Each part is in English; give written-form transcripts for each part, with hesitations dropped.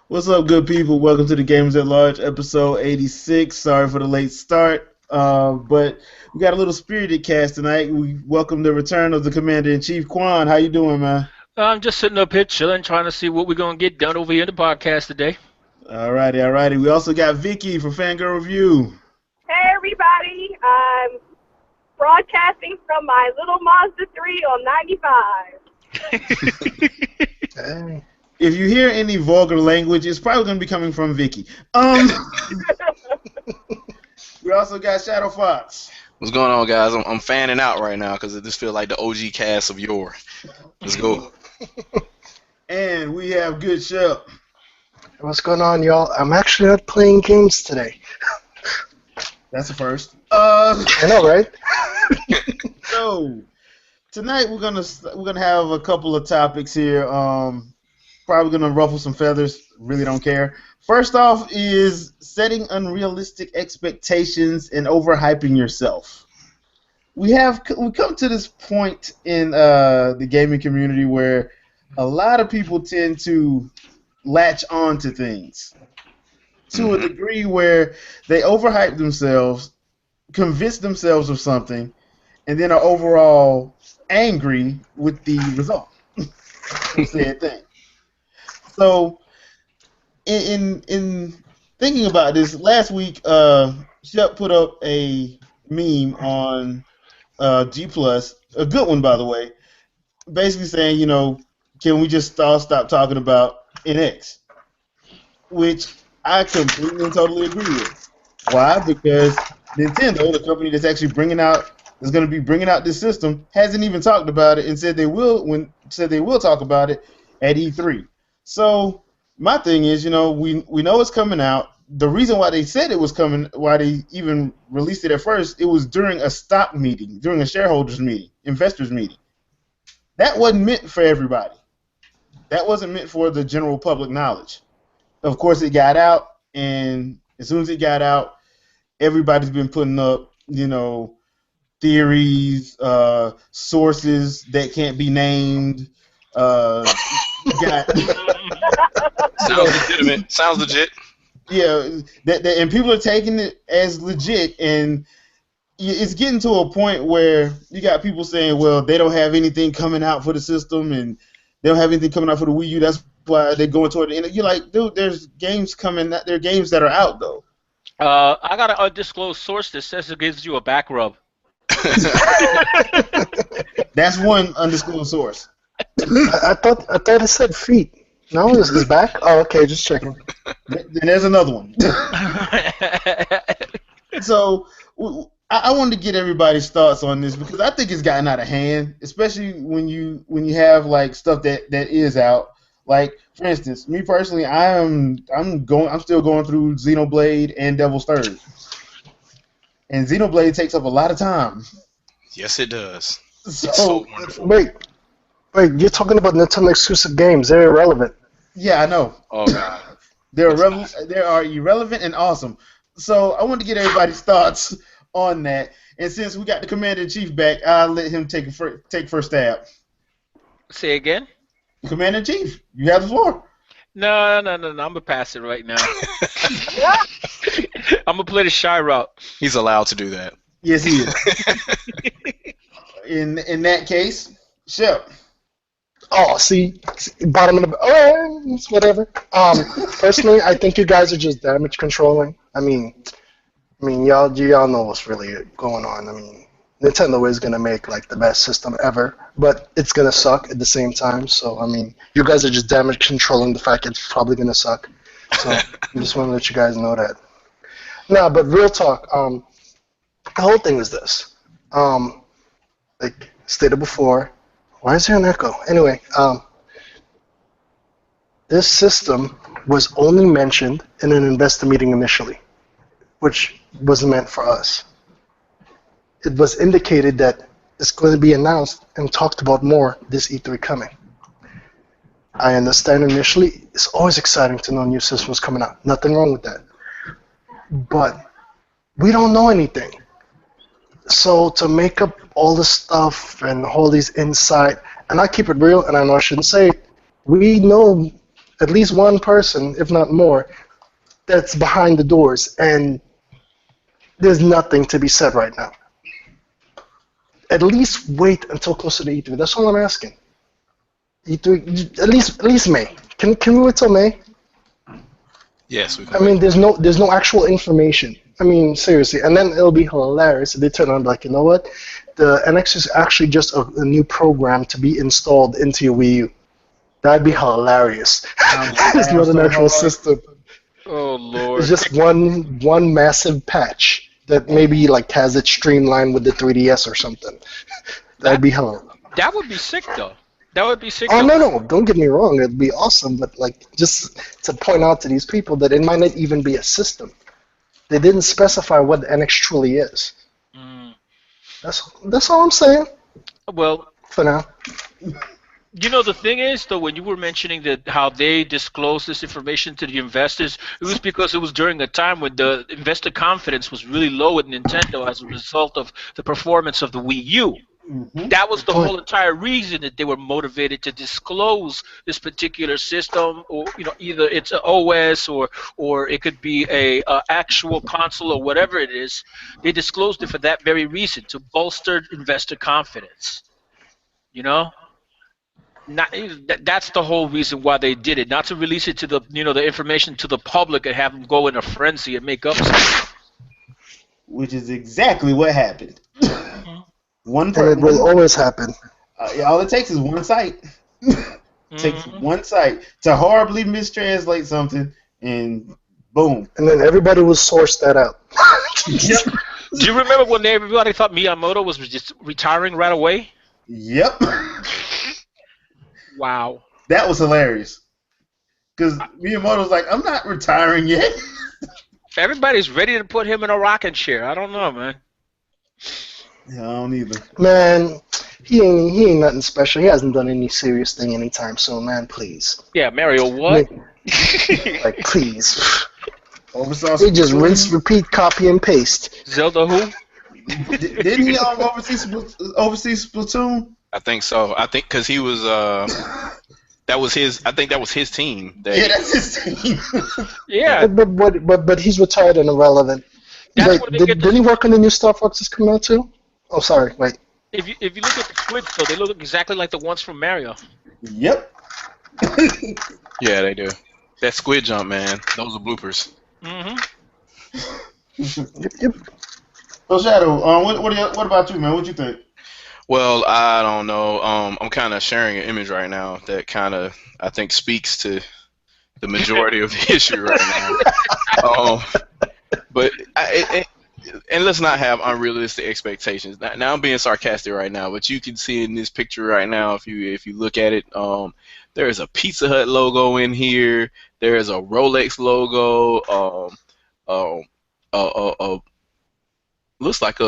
What's up, good people? Welcome to the Gamers at Large, episode 86. Sorry for the late start, but we got a little spirited cast tonight. We welcome the return of the Commander-in-Chief, Quan. How you doing, man? I'm just sitting up here chilling, trying to see what we're gonna get done over here in the podcast today. Alrighty, alrighty. We also got Vicky from Fangirl Review. Hey everybody, I'm broadcasting from my little Mazda 3 on 95. Hey. If you hear any vulgar language, it's probably going to be coming from Vicky. We also got Shadow Fox. What's going on, guys? I'm fanning out right now because it just feels like the OG cast of yore. Let's go. And we have Good Shep. What's going on, y'all? I'm actually not playing games today. That's the first. I know, right? So tonight we're gonna have a couple of topics here. Probably gonna ruffle some feathers. Really don't care. First off is setting unrealistic expectations and overhyping yourself. We come to this point in the gaming community where a lot of people tend to latch on to things to a degree where they overhype themselves, convince themselves of something, and then are overall angry with the result. Said thing. So, in thinking about this, last week, Shep put up a meme on G Plus, a good one by the way, basically saying, can we just stop talking about NX? Which I completely and totally agree with. Why? Because Nintendo, the company that's actually going to be bringing out this system, hasn't even talked about it and said they will talk about it at E3. So my thing is, we know it's coming out. The reason why they said it was coming, why they even released it at first, it was during a stock meeting, during a shareholders meeting, investors meeting. That wasn't meant for everybody. That wasn't meant for the general public knowledge. Of course, it got out, and as soon as it got out, everybody's been putting up, theories, sources that can't be named. Sounds legitimate. Sounds legit. Yeah, and people are taking it as legit, and it's getting to a point where you got people saying, well, they don't have anything coming out for the system, and they don't have anything coming out for the Wii U. That's why they're going toward the end. You're like, dude, there's games coming. There are games that are out though. I got an undisclosed source that says it gives you a back rub. That's one undisclosed source. I thought it said feet. No, this is back. Oh, okay, just checking. Then there's another one. So I wanted to get everybody's thoughts on this because I think it's gotten out of hand, especially when you have like stuff that is out. Like, for instance, me personally, I'm still going through Xenoblade and Devil's Third, and Xenoblade takes up a lot of time. Yes, it does. So, It's so wonderful. Wait, you're talking about Nintendo exclusive games. They're irrelevant. yeah, I know. Oh god. They are irrelevant and awesome. So I want to get everybody's thoughts on that. And since we got the Commander-in-Chief back, I'll let him take first stab. Say again? Commander-in-Chief, you have the floor. No. I'm gonna pass it right now. I'm gonna play the shy route. He's allowed to do that. Yes, he is. In that case, Shep. Oh, see, bottom of the. Oh, it's whatever. Personally, I think you guys are just damage controlling. I mean, y'all know what's really going on. I mean, Nintendo is gonna make like the best system ever, but it's gonna suck at the same time. So, I mean, you guys are just damage controlling the fact it's probably gonna suck. So, I just want to let you guys know that. No, but real talk. The whole thing is this. Like stated before. Why is there an echo? Anyway, this system was only mentioned in an investor meeting initially, which wasn't meant for us. It was indicated that it's going to be announced and talked about more this E3 coming. I understand initially it's always exciting to know new systems coming out. Nothing wrong with that. But we don't know anything. So to make up all this stuff and all these insight, and I keep it real, and I know I shouldn't say it, we know at least one person, if not more, that's behind the doors, and there's nothing to be said right now. At least wait until closer to E3. That's all I'm asking. E3, at least May. Can we wait till May? Yes, we can. I mean, there's no actual information. I mean, seriously. And then it'll be hilarious if they turn on and be like, you know what? The NX is actually just a new program to be installed into your Wii U. That'd be hilarious. It's not an actual system. Oh Lord. It's just one massive patch that maybe like has it streamlined with the 3DS or something. That'd be hilarious. That would be sick though. That would be sick. Oh though. no, don't get me wrong. It'd be awesome, but like just to point out to these people that it might not even be a system. They didn't specify what the NX truly is. Mm. That's all I'm saying Well, for now. you know, the thing is, though, when you were mentioning that how they disclosed this information to the investors, it was because it was during a time when the investor confidence was really low at Nintendo as a result of the performance of the Wii U. Mm-hmm. That was the whole entire reason that they were motivated to disclose this particular system, or either it's an OS or it could be a actual console or whatever it is. They disclosed it for that very reason, to bolster investor confidence. You know. That's the whole reason why they did it, not to release it to the information to the public and have them go in a frenzy and make up something. Which is exactly what happened. One And it will always happen. all it takes is one site. Takes one site to horribly mistranslate something, and boom. And then everybody will source that out. Yep. Do you remember when everybody thought Miyamoto was just retiring right away? Yep. Wow. That was hilarious. Because Miyamoto's like, I'm not retiring yet. Everybody's ready to put him in a rocking chair. I don't know, man. Yeah, I don't either. Man, he ain't nothing special. He hasn't done any serious thing anytime soon, man. Please. Yeah, Mario, what? Like, please. Oversaw They just Splatoon. rinse, repeat, copy, and paste. Zelda who? Didn't he oversee Splatoon? I think so. I think because he was that was his. I think that was his team. Yeah, that's his team. Yeah. But he's retired and irrelevant. That's Wait, where they get didn't he work on the new Star Fox that's coming out too? Oh, sorry. Wait. If you look at the squids, though, they look exactly like the ones from Mario. Yep. Yeah, they do. That squid jump, man. Those are bloopers. Mm-hmm. Yep. So Shadow, what about you, man? What you think? Well, I don't know. I'm kind of sharing an image right now that kind of I think speaks to the majority of the issue right now. But and let's not have unrealistic expectations. Now I'm being sarcastic right now, but you can see in this picture right now, if you look at it, there is a Pizza Hut logo in here. There is a Rolex logo. Looks like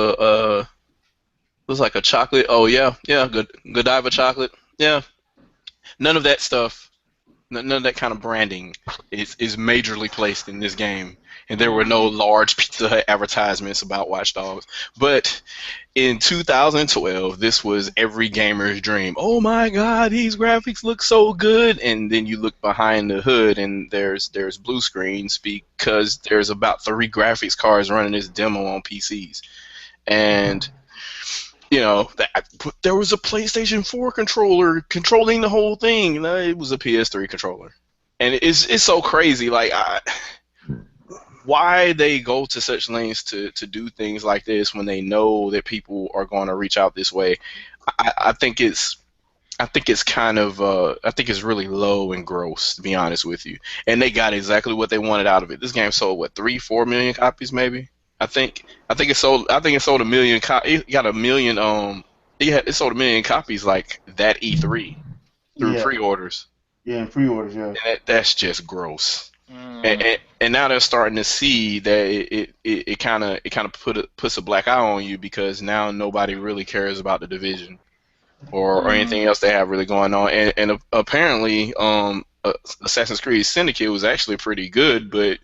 a chocolate. Oh yeah, Godiva chocolate. Yeah, none of that stuff. None of that kind of branding is majorly placed in this game, and there were no large Pizza Hut advertisements about Watch Dogs. But in 2012, this was every gamer's dream. Oh my God, these graphics look so good! And then you look behind the hood, and there's blue screens because there's about 3 graphics cards running this demo on PCs, and there was a PlayStation 4 controller controlling the whole thing. It was a PS3 controller, and it's so crazy. Like, why they go to such lengths to do things like this when they know that people are going to reach out this way? I think it's kind of I think it's really low and gross, to be honest with you. And they got exactly what they wanted out of it. This game sold 3-4 million copies, maybe. I think it sold a million. It got a million. It sold 1 million copies like that E3 through pre-orders. Yeah, in pre-orders. Yeah. And that's just gross. And now they're starting to see that it kind of puts a black eye on you, because now nobody really cares about the Division or anything else they have really going on. And apparently, Assassin's Creed Syndicate was actually pretty good, but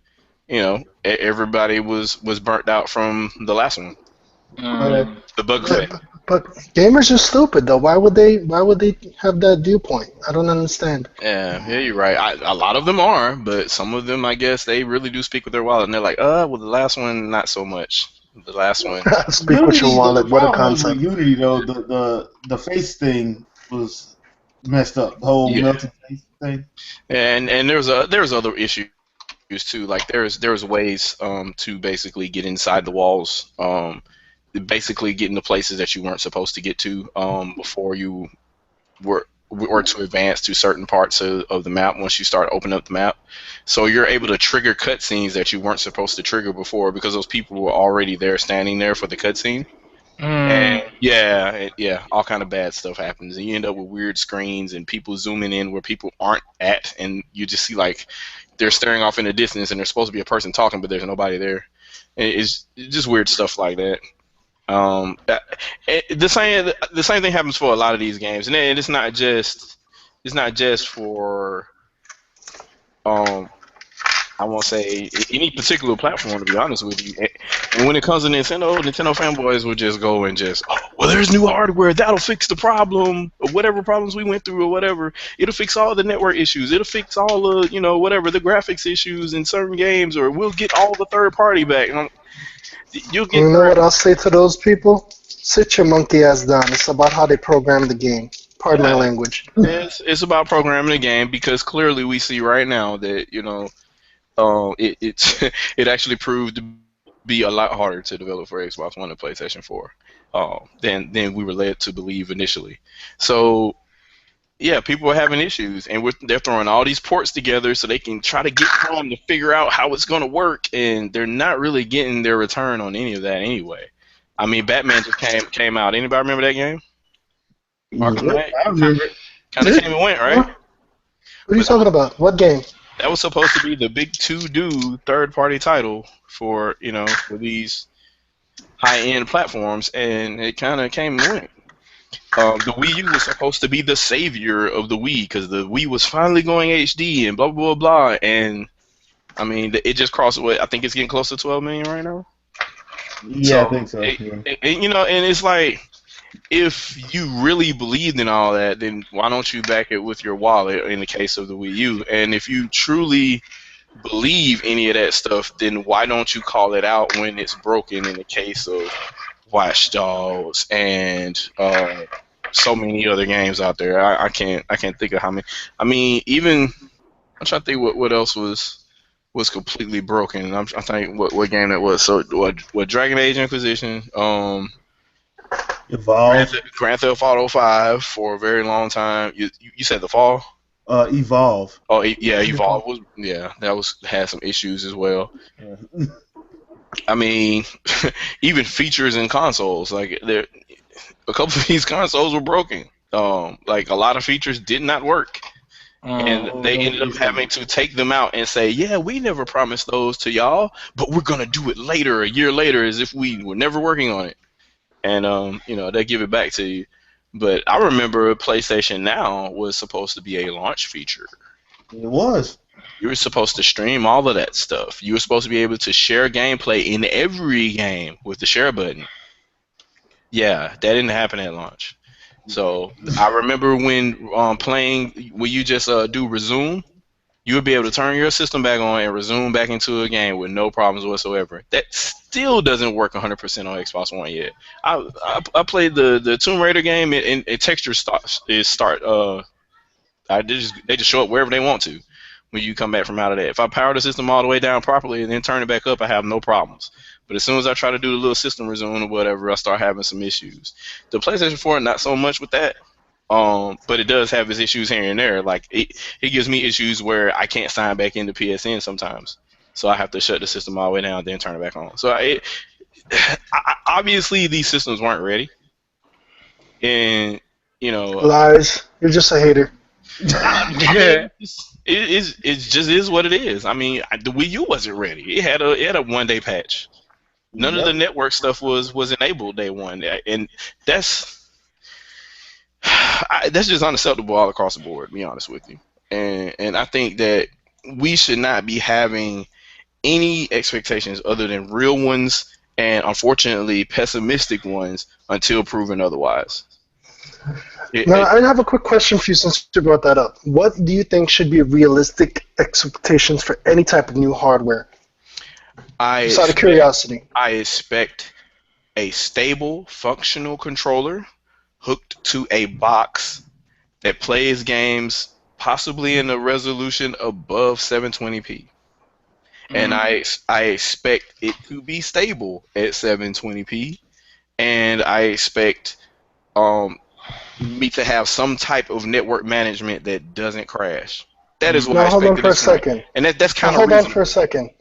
everybody was burnt out from the last one. The bug fix. But gamers are stupid though. Why would they? Why would they have that viewpoint? I don't understand. Yeah, you're right. A lot of them are, but some of them, I guess, they really do speak with their wallet, and they're like, well, the last one, not so much. The last one, Speak with your Unity, the wallet. What a problem was with concept. Unity though, the face thing was messed up. The whole yeah, melting face thing. and there's other issues too. Like there's ways to basically get inside the walls, basically get into places that you weren't supposed to get to before you were to advance to certain parts of the map once you start opening up the map. So you're able to trigger cutscenes that you weren't supposed to trigger before because those people were already there standing there for the cutscene. And yeah, all kind of bad stuff happens, and you end up with weird screens and people zooming in where people aren't at, and you just see like they're staring off in the distance, and there's supposed to be a person talking, but there's nobody there. And it's just weird stuff like that. The same thing happens for a lot of these games, and it's not just for I won't say any particular platform, to be honest with you. And when it comes to Nintendo fanboys will just go and just, oh, well, there's new hardware that'll fix the problem, or whatever problems we went through, or whatever. It'll fix all the network issues. It'll fix all the whatever the graphics issues in certain games, or we'll get all the third party back. You'll get. You know what I'll say to those people? Sit your monkey ass down. It's about how they program the game. Pardon my language. It's about programming the game, because clearly we see right now that it actually proved to be a lot harder to develop for Xbox One and PlayStation 4 than we were led to believe initially. So yeah, people are having issues, and they're throwing all these ports together so they can try to get time to figure out how it's going to work, and they're not really getting their return on any of that anyway. I mean, Batman just came out. Anybody remember that game? Arkham Knight? I remember. Kind of came and went, right? What are you talking about? What game? That was supposed to be the big to-do third-party title for these high-end platforms, and it kind of came and went. The Wii U was supposed to be the savior of the Wii, because the Wii was finally going HD and blah blah blah, and I mean it just crossed. I think it's getting close to 12 million right now. Yeah, I think so. And it's like, if you really believed in all that, then why don't you back it with your wallet in the case of the Wii U? And if you truly believe any of that stuff, then why don't you call it out when it's broken in the case of Watch Dogs and so many other games out there? I can't think of how many. I mean, even I'm trying to think what else was completely broken. I think what game that was. So what Dragon Age Inquisition, Evolve. Grand Theft Auto 5 for a very long time. You said the fall? Evolve. Oh yeah, Evolve was had some issues as well. Yeah. I mean, even features in consoles, like a couple of these consoles were broken. Like a lot of features did not work, and they ended up having to take them out and say, "Yeah, we never promised those to y'all, but we're gonna do it later, a year later, as if we were never working on it." And they give it back to you. But I remember PlayStation Now was supposed to be a launch feature. It was. You were supposed to stream all of that stuff. You were supposed to be able to share gameplay in every game with the share button. Yeah, that didn't happen at launch. So I remember when playing, when you just do resume, you would be able to turn your system back on and resume back into a game with no problems whatsoever. That still doesn't work 100% on Xbox One yet. I played the Tomb Raider game, and texture they just show up wherever they want to when you come back from out of that. If I power the system all the way down properly and then turn it back up, I have no problems. But as soon as I try to do the little system resume or whatever, I start having some issues. The PlayStation 4, not so much with that. But it does have its issues here and there. Like it gives me issues where I can't sign back into PSN sometimes, so I have to shut the system all the way down and then turn it back on. So obviously these systems weren't ready, and Lies. You're just a hater. Yeah. It just is what it is. I mean, the Wii U wasn't ready. It had a 1-day patch. None of the network stuff was enabled day one, and that's just unacceptable all across the board, to be honest with you. And I think that we should not be having any expectations other than real ones and unfortunately pessimistic ones until proven otherwise. Now, I have a quick question for you since you brought that up. What do you think should be realistic expectations for any type of new hardware? Just out of curiosity. I expect a stable, functional controller hooked to a box that plays games possibly in a resolution above 720p. And I expect it to be stable at 720p, and I expect me to have some type of network management that doesn't crash. That is what I expect. Now hold on for a second. And that's kind of hold reasonable. on for a second.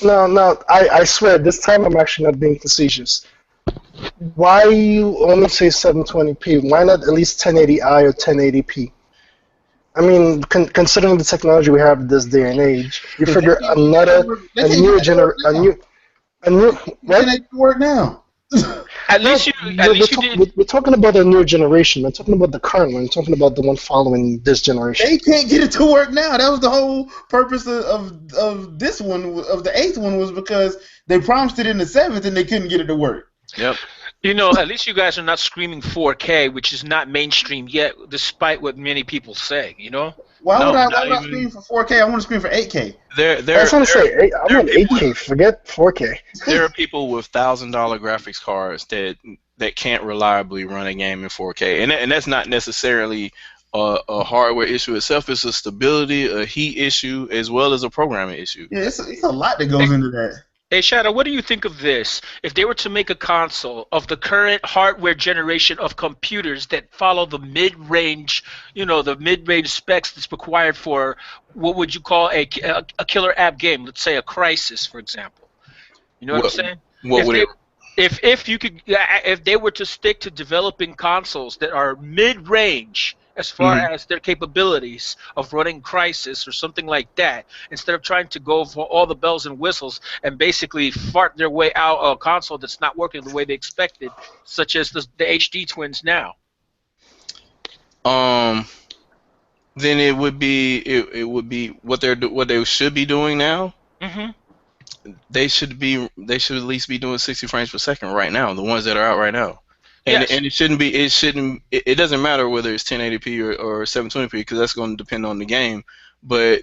No, I swear this time I'm actually not being facetious. Why you only say 720p? Why not at least 1080i or 1080p? I mean, considering the technology we have this day and age, you figure a new What? Work now. At least we're talking about a new generation. We're talking about the current one. We're talking about the one following this generation. They can't get it to work now. That was the whole purpose of this one, of the 8th one, was because they promised it in the 7th and they couldn't get it to work. Yep. You know, at least you guys are not screaming 4K, which is not mainstream yet, despite what many people say. You know. Why would I scream for 4K? I want to scream for 8K. I was going to say, I want 8K. Forget 4K. There are people with $1,000 graphics cards that can't reliably run a game in 4K, and that's not necessarily a hardware issue itself. It's a stability, a heat issue, as well as a programming issue. Yeah, it's a lot that goes into that. Hey, Shadow, what do you think of this? If they were to make a console of the current hardware generation of computers that follow the mid-range, the mid-range specs that's required for what would you call a killer app game? Let's say a Crysis, for example. You know what I'm saying? If they were to stick to developing consoles that are mid-range as far as their capabilities of running Crysis or something like that, instead of trying to go for all the bells and whistles and basically fart their way out a console that's not working the way they expected, such as the HD Twins now. Then it would be what they should be doing now. They should at least be doing 60 frames per second right now. The ones that are out right now. And, Yes. and it doesn't matter whether it's 1080p or 720p because that's going to depend on the game, but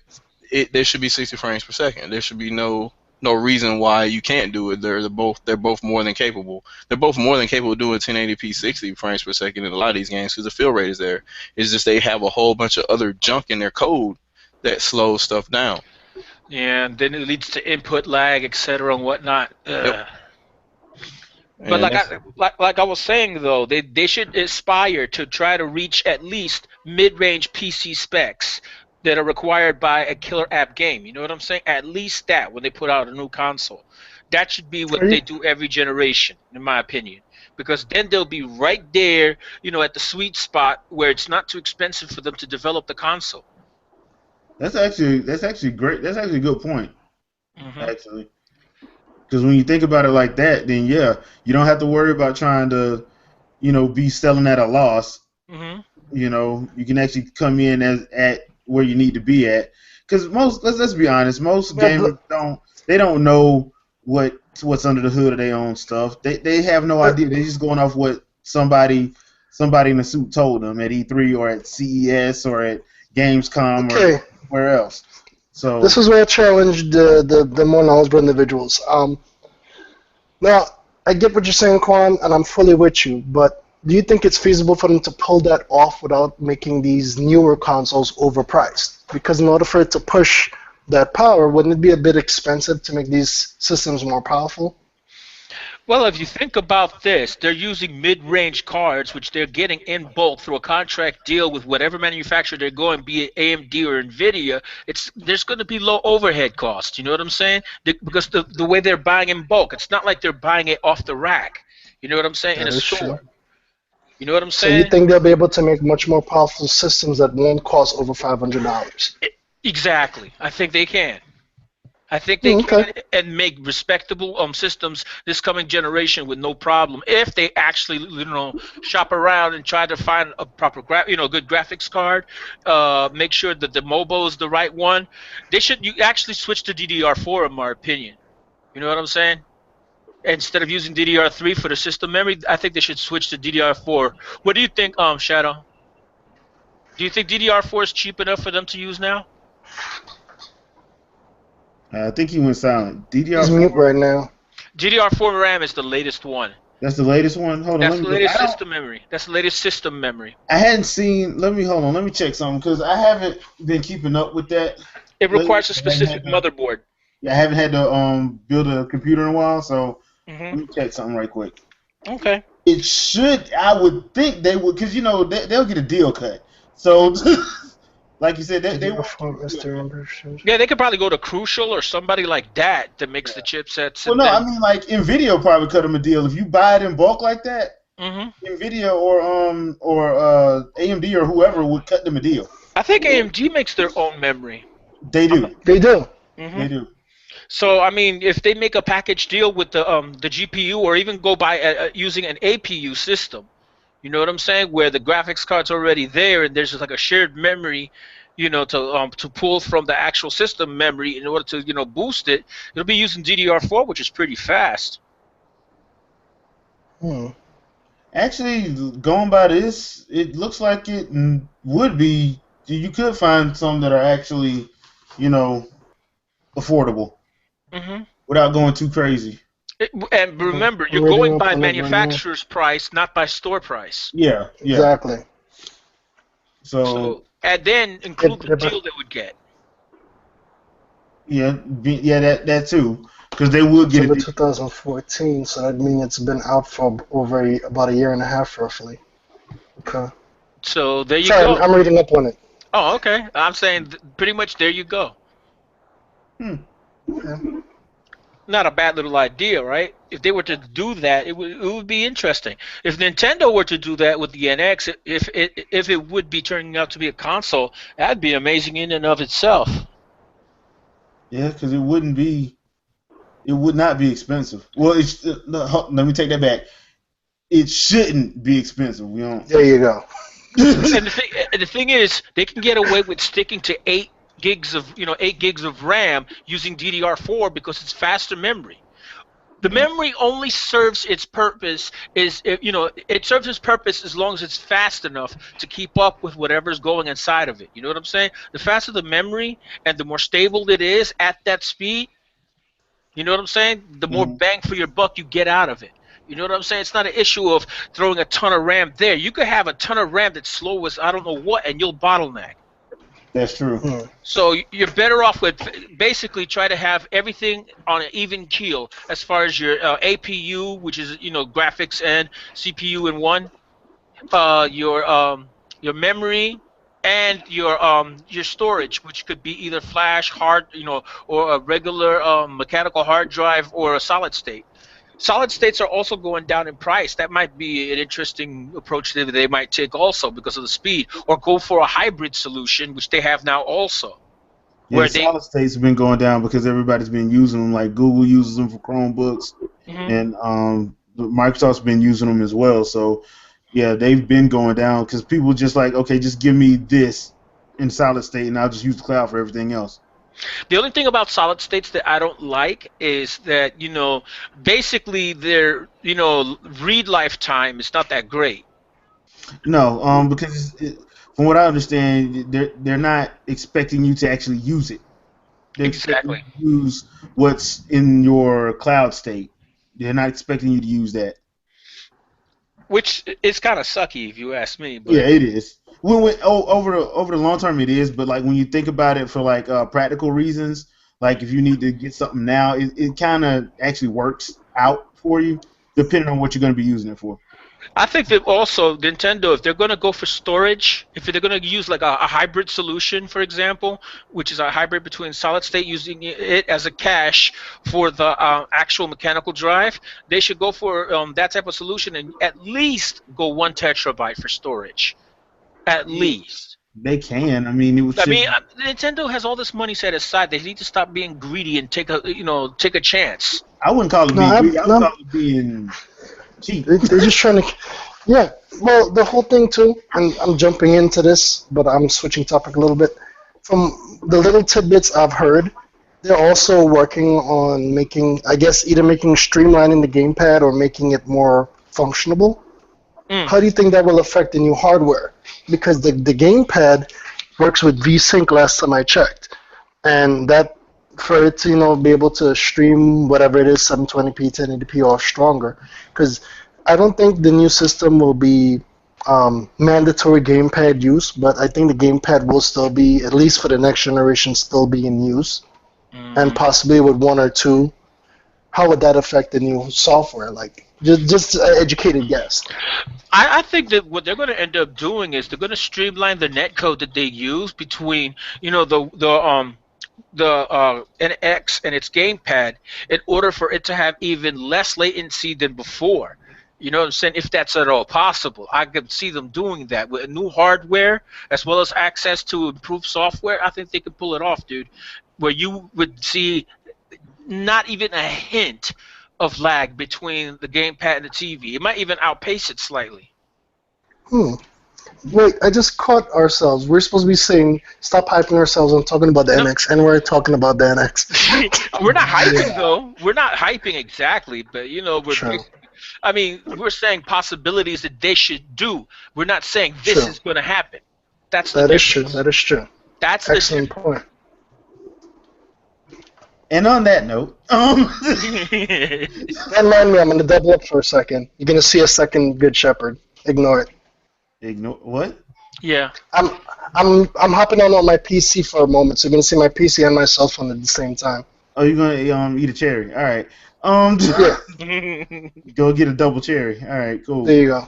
there should be 60 frames per second. There should be no reason why you can't do it. They're both more than capable. They're both more than capable of doing 1080p 60 frames per second in a lot of these games because the fill rate is there. It's just they have a whole bunch of other junk in their code that slows stuff down. Yeah, and then it leads to input lag, etc. and whatnot. Yep. But like I was saying though, they should aspire to try to reach at least mid-range PC specs that are required by a killer app game. You know what I'm saying? At least that when they put out a new console. That should be what they do every generation, in my opinion. Because then they'll be right there, at the sweet spot where it's not too expensive for them to develop the console. That's actually great. That's actually a good point. Actually. Because when you think about it like that, then yeah, you don't have to worry about trying to, be selling at a loss. You can actually come in at where you need to be at. Because let's be honest, most gamers don't know what's under the hood of their own stuff. They have no idea. They're just going off what somebody in a suit told them at E3 or at CES or at Gamescom or where else. So this is where I challenge the more knowledgeable individuals. Now, I get what you're saying, Quan, and I'm fully with you, but do you think it's feasible for them to pull that off without making these newer consoles overpriced? Because in order for it to push that power, wouldn't it be a bit expensive to make these systems more powerful? Well, if you think about this, they're using mid-range cards, which they're getting in bulk through a contract deal with whatever manufacturer they're going, be it AMD or NVIDIA. There's going to be low overhead costs. You know what I'm saying? Because the way they're buying in bulk, it's not like they're buying it off the rack. You know what I'm saying? In a store. True. You know what I'm saying? So you think they'll be able to make much more powerful systems that won't cost over $500? Exactly. I think they can. I think they can and make respectable systems this coming generation with no problem if they actually shop around and try to find a proper good graphics card. Make sure that the mobile is the right one. You actually switch to DDR4 in my opinion. You know what I'm saying? Instead of using DDR3 for the system memory, I think they should switch to DDR4. What do you think, Shadow? Do you think DDR4 is cheap enough for them to use now? I think he went silent. He's mute DDR4. right now. DDR4 RAM is the latest one. That's the latest one. Hold on, That's let the me look. latest system memory. That's the latest system memory. I hadn't seen. Let me hold on. Let me check something because I haven't been keeping up with that. It Lately. requires a specific motherboard. Yeah, I haven't had to build a computer in a while, so let Hmm. me check something right quick. Okay. It should. I would think they would, because they'll get a deal cut. So, like you said, they won't. Yeah, they could probably go to Crucial or somebody like that that makes the chipsets. Well, no, I mean like Nvidia will probably cut them a deal if you buy it in bulk like that. Nvidia or AMD or whoever would cut them a deal. I think AMD makes their own memory. They do. They do. They do. So I mean, if they make a package deal with the GPU, or even go by using an APU system, you know what I'm saying, where the graphics card's already there and there's just like a shared memory, to pull from the actual system memory in order to boost it. It'll be using DDR4, which is pretty fast. Actually, going by this, it looks like it would be. You could find some that are actually, affordable without going too crazy. And remember, you're going by manufacturer's price, not by store price. Yeah. Exactly. So and then include the deal they would get. Yeah, that too, because they would get it. 2014, so that means it's been out for about a year and a half, roughly. Okay. So there you go. I'm reading up on it. Oh, okay. I'm saying pretty much there you go. Not a bad little idea, right? If they were to do that, it would be interesting. If Nintendo were to do that with the NX, if it would be turning out to be a console, that'd be amazing in and of itself. Yeah, because it would not be expensive. Well, let me take that back. It shouldn't be expensive. We don't. There you go. And the thing is, they can get away with sticking to 8 gigs of RAM using DDR4 because it's faster memory. The memory only serves its purpose it serves its purpose as long as it's fast enough to keep up with whatever's going inside of it. You know what I'm saying? The faster the memory and the more stable it is at that speed, you know what I'm saying? The more bang for your buck you get out of it. You know what I'm saying? It's not an issue of throwing a ton of RAM there. You could have a ton of RAM that's slow as I don't know what, and you'll bottleneck. That's true. So you're better off with basically try to have everything on an even keel as far as your APU, which is graphics and CPU in one, your memory, and your storage, which could be either flash, hard, or a regular mechanical hard drive or a solid state. Solid states are also going down in price. That might be an interesting approach that they might take also because of the speed, or go for a hybrid solution, which they have now also. Yeah, where solid states have been going down because everybody's been using them. Like Google uses them for Chromebooks, and Microsoft's been using them as well. So, yeah, they've been going down because people just like, okay, just give me this in solid state, and I'll just use the cloud for everything else. The only thing about solid states that I don't like is that, basically their, read lifetime is not that great. No, because from what I understand, they're not expecting you to actually use it. They're exactly. expecting you to use what's in your cloud state. They're not expecting you to use that. Which is kind of sucky if you ask me. But yeah, it is. Over the long term, it is. But like when you think about it for like practical reasons, like if you need to get something now, it kind of actually works out for you, depending on what you're going to be using it for. I think that also Nintendo, if they're going to go for storage, if they're going to use like a hybrid solution, for example, which is a hybrid between solid state using it as a cache for the actual mechanical drive, they should go for that type of solution and at least go 1 terabyte for storage. At least. They can. I mean, Nintendo has all this money set aside. They need to stop being greedy and take a chance. I wouldn't call it being greedy. I would call it being cheap. They're just trying to. Yeah. Well, the whole thing too, and I'm jumping into this, but I'm switching topic a little bit. From the little tidbits I've heard, they're also working on making, I guess, either making streamlining the gamepad or making it more functionable. How do you think that will affect the new hardware? Because the gamepad works with VSync last time I checked, and that for it to be able to stream whatever it is 720p, 1080p or stronger. Because I don't think the new system will be mandatory gamepad use, but I think the gamepad will still be, at least for the next generation, still be in use, and possibly with one or two. How would that affect the new software? Like, just an educated guess. I think that what they're going to end up doing is they're going to streamline the netcode that they use between, the NX and its gamepad in order for it to have even less latency than before. You know what I'm saying? If that's at all possible, I could see them doing that with new hardware as well as access to improved software. I think they could pull it off, dude. Where you would see not even a hint of lag between the gamepad and the TV. It might even outpace it slightly. Wait, I just caught ourselves. We're supposed to be saying, stop hyping ourselves and talking about the NX, and we're talking about the NX. We're not hyping, though. We're not hyping exactly, but, True. we're saying possibilities that they should do. We're not saying this True. is going to happen. That's That the is true. difference. That is true. That's the Excellent point. And on that note, difference. Don't mind me. I'm going to double up for a second. You're going to see a second Good Shepherd. Ignore it. ignore what? Yeah. I'm hopping on my PC for a moment, so you're going to see my PC and my cell phone at the same time. Oh, you're gonna eat a cherry. All right. Yeah, Go get a double cherry. All right, cool. there you go.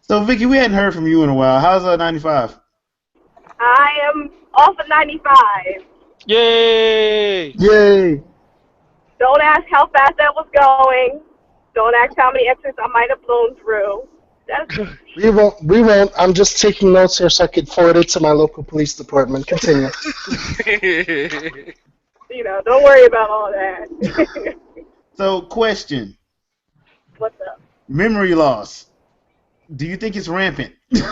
So Vicky, we hadn't heard from you in a while. How's 95? I am off of 95. Yay! Yay! Don't ask how fast that was going. Don't ask how many exits I might have blown through. That's, We won't. I'm just taking notes here so I could forward it to my local police department. Continue. don't worry about all that. So, question: What's up? memory loss. Do you think it's rampant? It's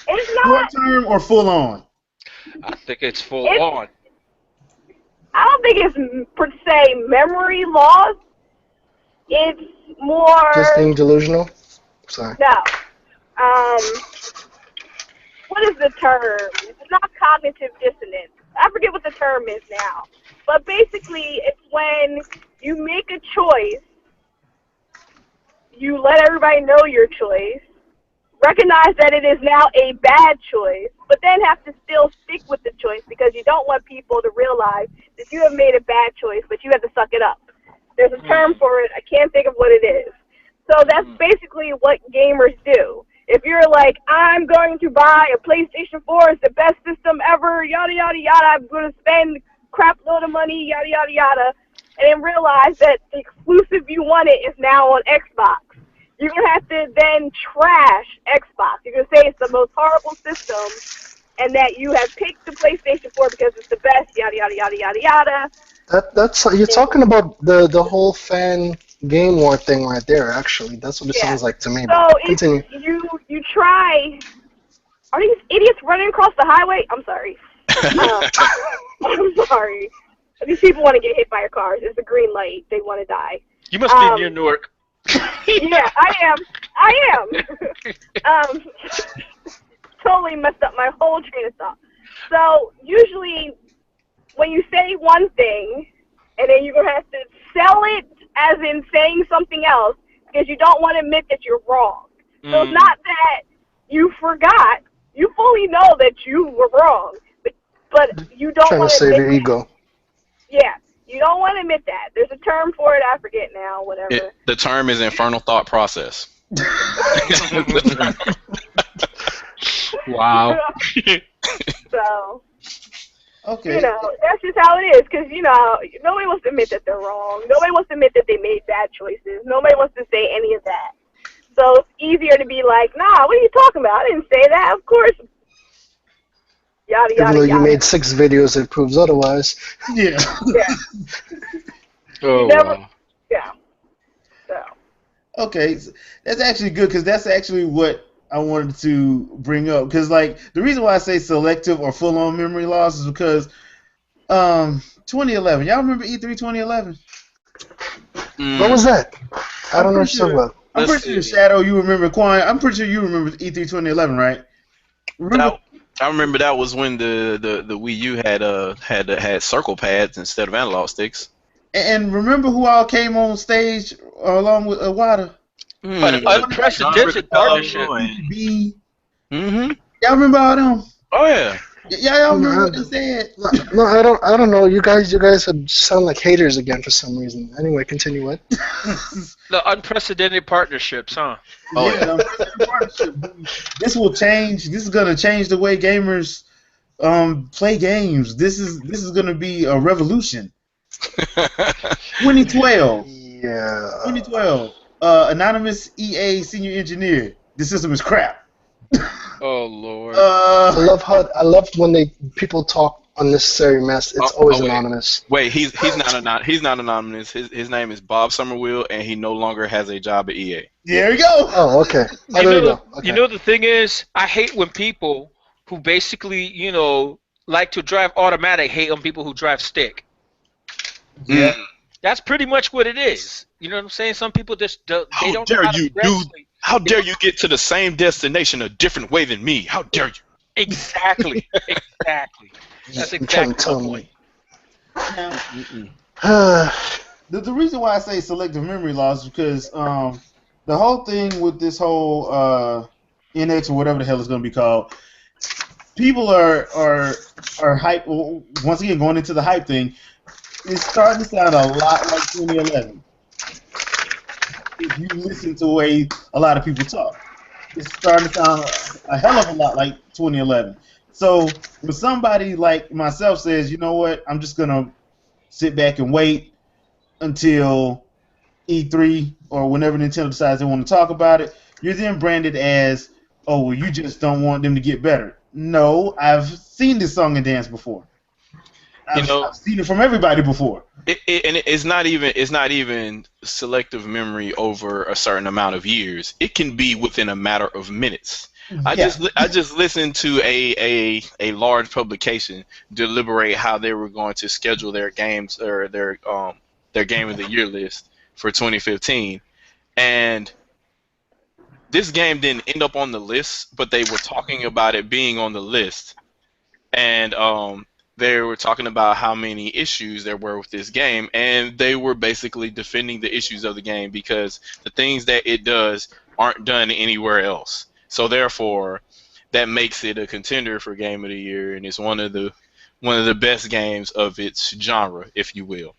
Short not. term or full on? I think it's full It's- on. I don't think it's per se memory loss. It's more. Just being delusional. Sorry. No. What is the term? It's not cognitive dissonance. I forget what the term is now. But basically, it's when you make a choice, you let everybody know your choice, recognize that it is now a bad choice, but then have to still stick with the choice because you don't want people to realize that you have made a bad choice, but you have to suck it up. There's a term for it. I can't think of what it is. So that's basically what gamers do. If you're like, I'm going to buy a PlayStation 4, it's the best system ever, yada, yada, yada, I'm going to spend crap load of money, yada, yada, yada, and then realize that the exclusive you wanted is now on Xbox. You're going to have to then trash Xbox. You're going to say it's the most horrible system and that you have picked the PlayStation 4 because it's the best, yada, yada, yada, yada, yada. That's you're talking about the whole fan game war thing right there. Actually, that's what it sounds like to me. So But if continue. you try, are these idiots running across the highway? I'm sorry. I'm sorry. These people want to get hit by your cars. It's a green light. They want to die. You must be near Newark. Yeah, I am. Totally messed up my whole train of thought. So usually, when you say one thing, and then you're gonna have to sell it as in saying something else, because you don't want to admit that you're wrong. So it's not that you forgot. You fully know that you were wrong, but you don't Trying want to to save admit your ego. Yeah, you don't want to admit that. There's a term for it. I forget now. Whatever. The term is infernal thought process. Wow. So. Okay. That's just how it is, because, nobody wants to admit that they're wrong. Nobody wants to admit that they made bad choices. Nobody wants to say any of that. So it's easier to be like, nah, what are you talking about? I didn't say that. Of course. Yada, Even yada, though you yada. made 6 videos, it proves otherwise. Yeah. Yeah. Oh, Never- Yeah. So. Okay, so that's actually good because that's actually what I wanted to bring up because, like, the reason why I say selective or full-on memory loss is because 2011. Y'all remember E3 2011? What Mm, was that? I I'm don't pretty understand sure. what. I'm let's pretty sure see. Shadow, you remember Quan. I'm pretty sure you remember E3 2011, right? Remember? That I remember that was when the Wii U had circle pads instead of analog sticks. And remember who all came on stage along with Iwata? An Hmm. John unprecedented partnership. Riccatello and B. Mm-hmm. Y'all remember all them? Oh yeah. Y'all No, remember what they said? no, I don't. I don't know. You guys sound like haters again for some reason. Anyway, continue. What? The unprecedented partnerships, huh? Oh Yeah, yeah. the unprecedented partnership. This will change. This is gonna change the way gamers play games. This is gonna be a revolution. 2012. Yeah. 2012. Anonymous EA senior engineer. The system is crap. Oh Lord. Uh, I love when people talk unnecessary mess. It's always Wait. anonymous. Wait, he's not anonymous. His name is Bob Summerwheel, and he no longer has a job at EA. there we go. Oh, okay. Oh, You there you know, go. Okay. you know the thing is, I hate when people who basically, like to drive automatic hate on people who drive stick. Yeah. Mm. That's pretty much what it is. You know what I'm saying? Some people just they How don't know dare how to you, dude? correctly. How dare you get to the same destination a different way than me? How dare you? Exactly. Exactly. That's You trying to exactly my tell point. me? Now, Mm-mm. the reason why I say selective memory loss is because the whole thing with this whole NX or whatever the hell it's going to be called, people are hype. Well, once again, going into the hype thing, it's starting to sound a lot like 2011. If you listen to the way a lot of people talk, it's starting to sound a hell of a lot like 2011. So when somebody like myself says, you know what, I'm just gonna sit back and wait until E3 or whenever Nintendo decides they want to talk about it, you're then branded as, oh, well, you just don't want them to get better. No, I've seen this song and dance before. You I've, know, I've seen it from everybody before. it's not even selective memory over a certain amount of years. It can be within a matter of minutes. Yeah. I just listened to a large publication deliberate how they were going to schedule their games or their game of the year list for 2015, and this game didn't end up on the list, but they were talking about it being on the list, and they were talking about how many issues there were with this game, and they were basically defending the issues of the game because the things that it does aren't done anywhere else. So therefore, that makes it a contender for Game of the Year, and it's one of the best games of its genre, if you will.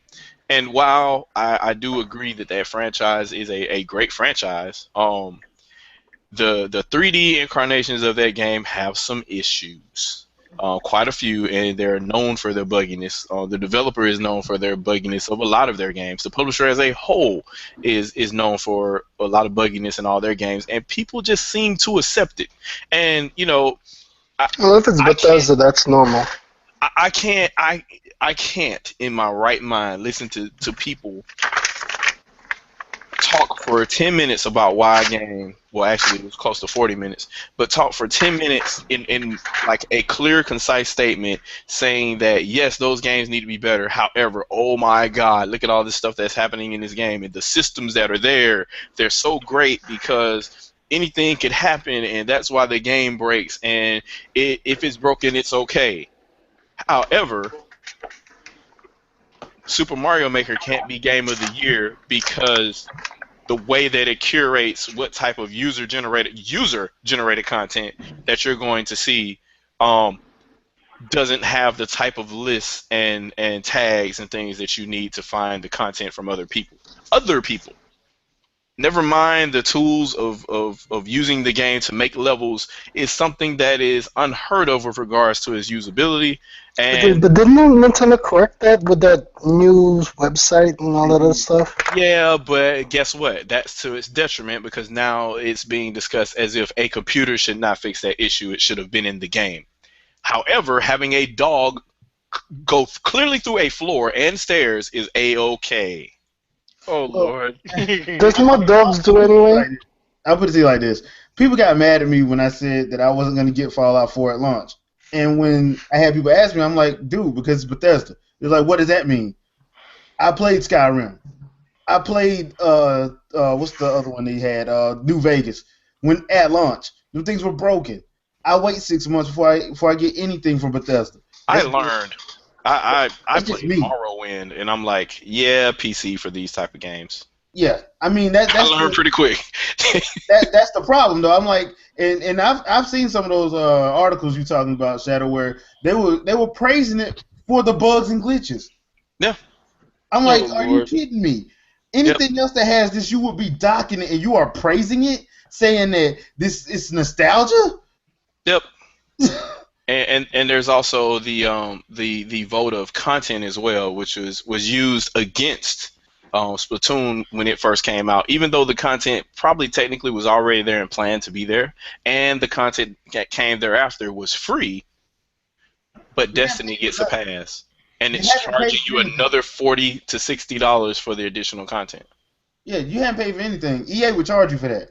And while I do agree that that franchise is a great franchise, the 3D incarnations of that game have some issues, quite a few, and they're known for their bugginess. The developer is known for their bugginess of a lot of their games. The publisher as a whole is known for a lot of bugginess in all their games, and people just seem to accept it. And I, Well, if it's I can't, Bethesda, that's normal. I can't in my right mind listen to people talk for 10 minutes about why a game, well, actually, it was close to 40 minutes, but talk for 10 minutes in like a clear, concise statement saying that, yes, those games need to be better. However, oh my God, look at all this stuff that's happening in this game. And the systems that are there, they're so great because anything could happen, and that's why the game breaks. And if it's broken, it's okay. However, Super Mario Maker can't be Game of the Year because the way that it curates what type of user generated content that you're going to see um, doesn't have the type of lists and tags and things that you need to find the content from other people. Other people. Never mind the tools of using the game to make levels is something that is unheard of with regards to its usability. And But didn't Nintendo correct that with that new website and all that other stuff? yeah, but guess what? That's to its detriment because now it's being discussed as if a computer should not fix that issue. It should have been in the game. However, having a dog go clearly through a floor and stairs is a-okay. Oh Well, Lord. Doesn't what dogs do anyway? I'll put it to you like this. people got mad at me when I said that I wasn't going to get Fallout 4 at launch. And when I had people ask me, I'm like, dude, because it's Bethesda. They're like, what does that mean? I played Skyrim. I played what's the other one they had? New Vegas. When at launch, them things were broken. I wait 6 months before I get anything from Bethesda. I learned. I That's just played me. Morrowind, and I'm like, yeah, PC for these type of games. Yeah, I mean I learned pretty quick. that's the problem though. I'm like, and I've seen some of those articles you talking about, Shadow, where they were praising it for the bugs and glitches. Yeah. I'm like, Oh, are you Lord. kidding me? Anything else that has this, you would be docking it, and you are praising it, saying that this is nostalgia. Yep. And there's also the vote of content as well, which was used against Splatoon when it first came out, even though the content probably technically was already there and planned to be there, and the content that came thereafter was free, but Destiny gets a pass, and it's charging you another $40 to $60 for the additional content. Yeah, you haven't paid for anything. EA would charge you for that.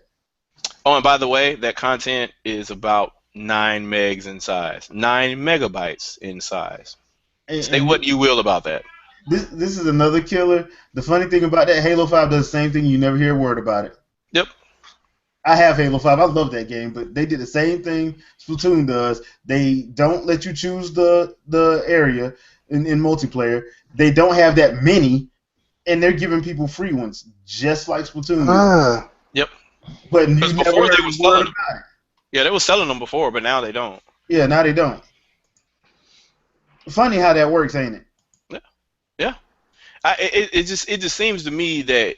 Oh, and by the way, that content is about 9 megs in size, 9 megabytes in size. Say what you will about that. This is another killer. The funny thing about that, Halo 5 does the same thing. You never hear a word about it. Yep. I have Halo 5. I love that game, but they did the same thing Splatoon does. They don't let you choose the area in multiplayer. They don't have that many, and they're giving people free ones, just like Splatoon did. Yep. But you Because never before heard they a were word selling them. about it. Yeah, they were selling them before, but now they don't. Yeah, now they don't. Funny how that works, ain't it? Yeah. It just seems to me that,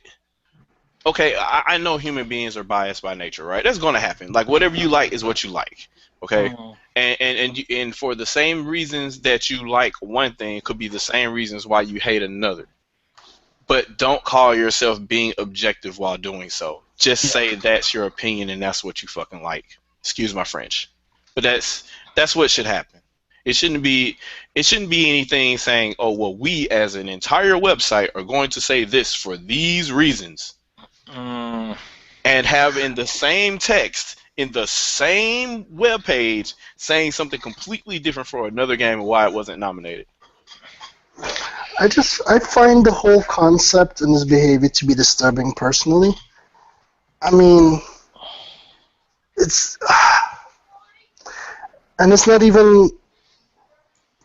okay, I know human beings are biased by nature, right? That's going to happen. Like, whatever you like is what you like, okay? And for the same reasons that you like one thing could be the same reasons why you hate another. But don't call yourself being objective while doing so. Just say that's your opinion and that's what you fucking like. Excuse my French. But that's what should happen. It shouldn't be anything saying, oh, well, we as an entire website are going to say this for these reasons. And have in the same text, in the same web page, saying something completely different for another game and why it wasn't nominated. I find the whole concept and this behavior to be disturbing personally. I mean, it's and it's not even,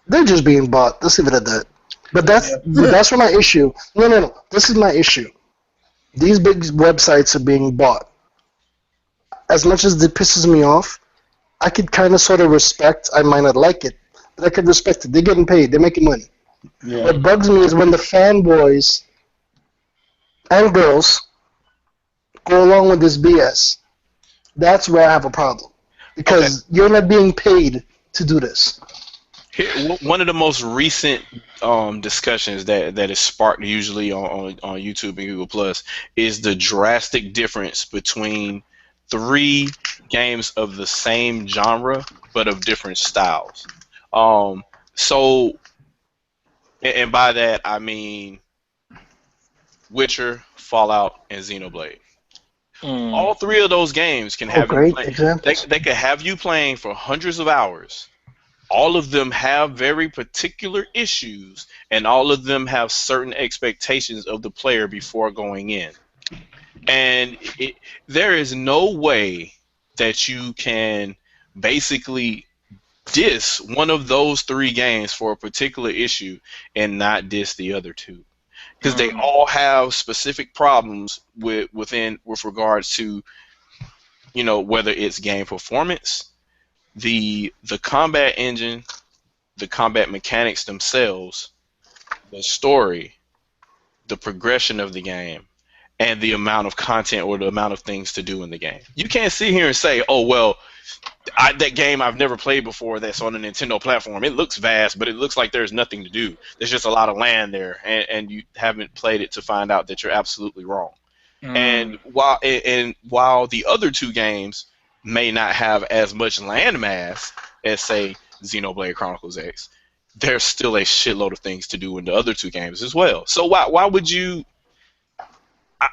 they're just being bought. Let's leave it at that. But that's where my issue. No. This is my issue. These big websites are being bought. As much as it pisses me off, I could kind of sort of respect. I might not like it, but I could respect it. They're getting paid. They're making money. Yeah. What bugs me is when the fanboys and girls go along with this BS. That's where I have a problem. Because you're not being paid to do this. Here, one of the most recent discussions that is sparked usually on YouTube and Google Plus is the drastic difference between 3 games of the same genre but of different styles. So, and by that I mean Witcher, Fallout, and Xenoblade. All 3 of those games can have you playing. They can have you playing for hundreds of hours. All of them have very particular issues, and all of them have certain expectations of the player before going in. And there is no way that you can basically diss one of those 3 games for a particular issue and not diss the other 2. Because they all have specific problems with regards to, whether it's game performance, the combat engine, the combat mechanics themselves, the story, the progression of the game, and the amount of content or the amount of things to do in the game. You can't sit here and say, oh, well, that game I've never played before that's on a Nintendo platform, it looks vast, but it looks like there's nothing to do. There's just a lot of land there, and you haven't played it to find out that you're absolutely wrong. And while the other 2 games may not have as much land mass as, say, Xenoblade Chronicles X, there's still a shitload of things to do in the other 2 games as well. So why would you...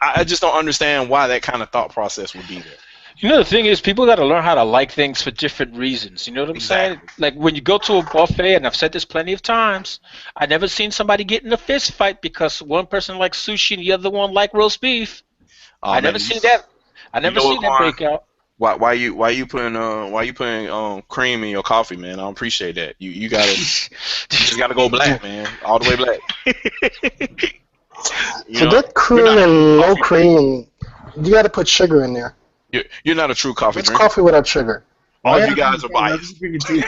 I just don't understand why that kind of thought process would be there. You know, the thing is, people got to learn how to like things for different reasons. You know what I'm saying? Exactly. Like when you go to a buffet, and I've said this plenty of times, I never seen somebody get in a fist fight because one person likes sushi and the other one like roast beef. Oh I never man, seen that. I you never know what, seen that Quan? break out. Why you putting cream in your coffee, man? I don't appreciate that. You just gotta go black, man, all the way black. You know, Forget you're cream not a true and no coffee drinker. cream, and you got to put sugar in there. You're not a true coffee What's drinker. coffee without sugar? All Why of y'all you guys drinking are coffee? Y'all should biased. be drinking tea.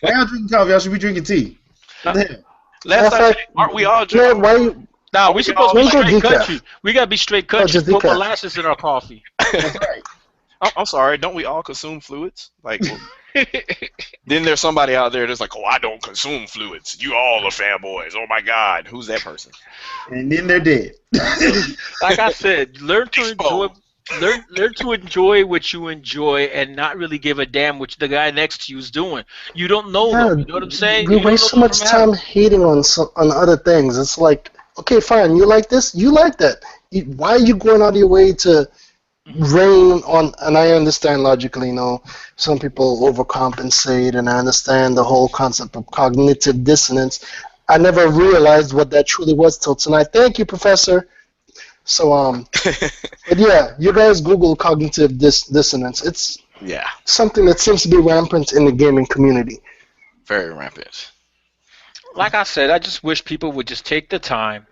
Why y'all drinking coffee? Y'all should be drinking tea. What Uh, the hell? Last Matter of I checked, fact, aren't we all you know drinking? why you? Nah, we Aren't we supposed all to be Let me go like? straight decaf. country. We gotta be straight No, country. just Put decaf. molasses in our coffee. That's right. I'm sorry. Don't we all consume fluids? Like, well, then there's somebody out there that's like, oh, I don't consume fluids. You all are fanboys. Oh my God, who's that person? And then they're dead. Like I said, Exposed. learn to enjoy what you enjoy and not really give a damn what the guy next to you is doing. You don't know Yeah, them. You know what I'm saying? we You don't waste know so them much from Adam. time hating on other things. It's like, okay, fine, you like this, you like that. Why are you going out of your way to rain on? And I understand logically, some people overcompensate, and I understand the whole concept of cognitive dissonance. I never realized what that truly was till tonight. Thank you, Professor. So, but yeah, you guys Google cognitive dissonance. It's Yeah, something that seems to be rampant in the gaming community. very rampant. Like I said, I just wish people would just take the time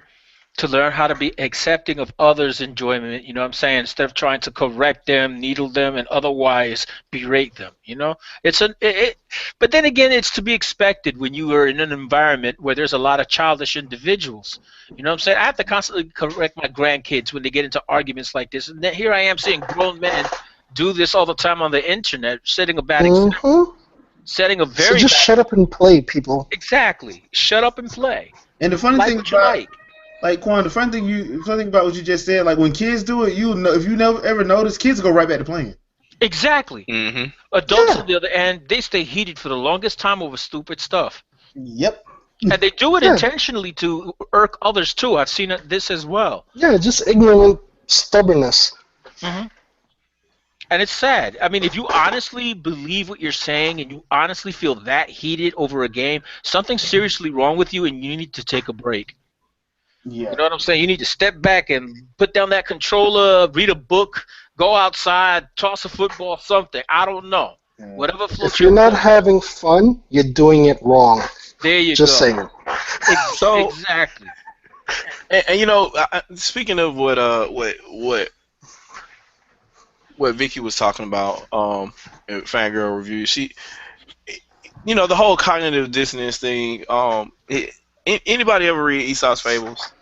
to learn how to be accepting of others' enjoyment, you know what I'm saying, instead of trying to correct them, needle them, and otherwise berate them, you know? But then again, it's to be expected when you are in an environment where there's a lot of childish individuals. You know what I'm saying? I have to constantly correct my grandkids when they get into arguments like this. And then here I am seeing grown men do this all the time on the internet, setting a bad example, hmm setting a So very just bad shut up and play, people. exactly. Shut up and play. And the funny Like thing what you about, like. like Quan, the funny thing about what you just said, like when kids do it, you know, if you never ever notice, kids go right back to playing. Exactly. Hmm. Adults, Yeah, on the other hand, they stay heated for the longest time over stupid stuff. Yep. And they do it yeah, intentionally to irk others too. I've seen this as well. yeah. Just ignorant stubbornness. hmm And it's sad. I mean, if you honestly believe what you're saying and you honestly feel that heated over a game, something's seriously wrong with you and you need to take a break. You Yeah. know what I'm saying? You need to step back and put down that controller, read a book, go outside, toss a football, something. I don't know. Yeah. Whatever floats If your you're not boat. having fun, you're doing it wrong. There you Just go. saying. So, Exactly. and you know, speaking of what Vicky was talking about, in Fangirl review, the whole cognitive dissonance thing. Anybody ever read Aesop's Fables?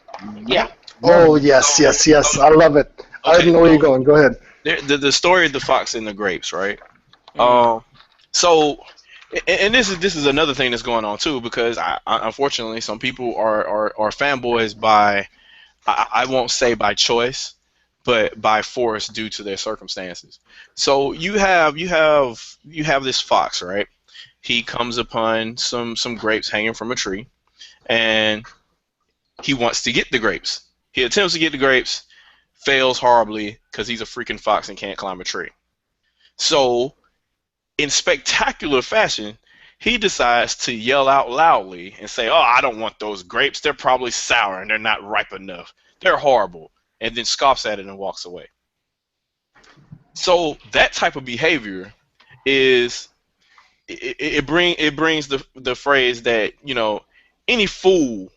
Yeah. Love Oh it. yes, So, yes, yes. I love it. I okay, already know where you're so going. Go ahead. the story of the fox and the grapes, right? Mm. Um, so, and this is another thing that's going on too, because unfortunately some people are fanboys by I won't say by choice, but by force due to their circumstances. So you have this fox, right? He comes upon some grapes hanging from a tree, and he wants to get the grapes. He attempts to get the grapes, fails horribly because he's a freaking fox and can't climb a tree. So, in spectacular fashion, he decides to yell out loudly and say, "Oh, I don't want those grapes. They're probably sour and they're not ripe enough. They're horrible." And then scoffs at it and walks away. So that type of behavior is it brings the phrase that any fool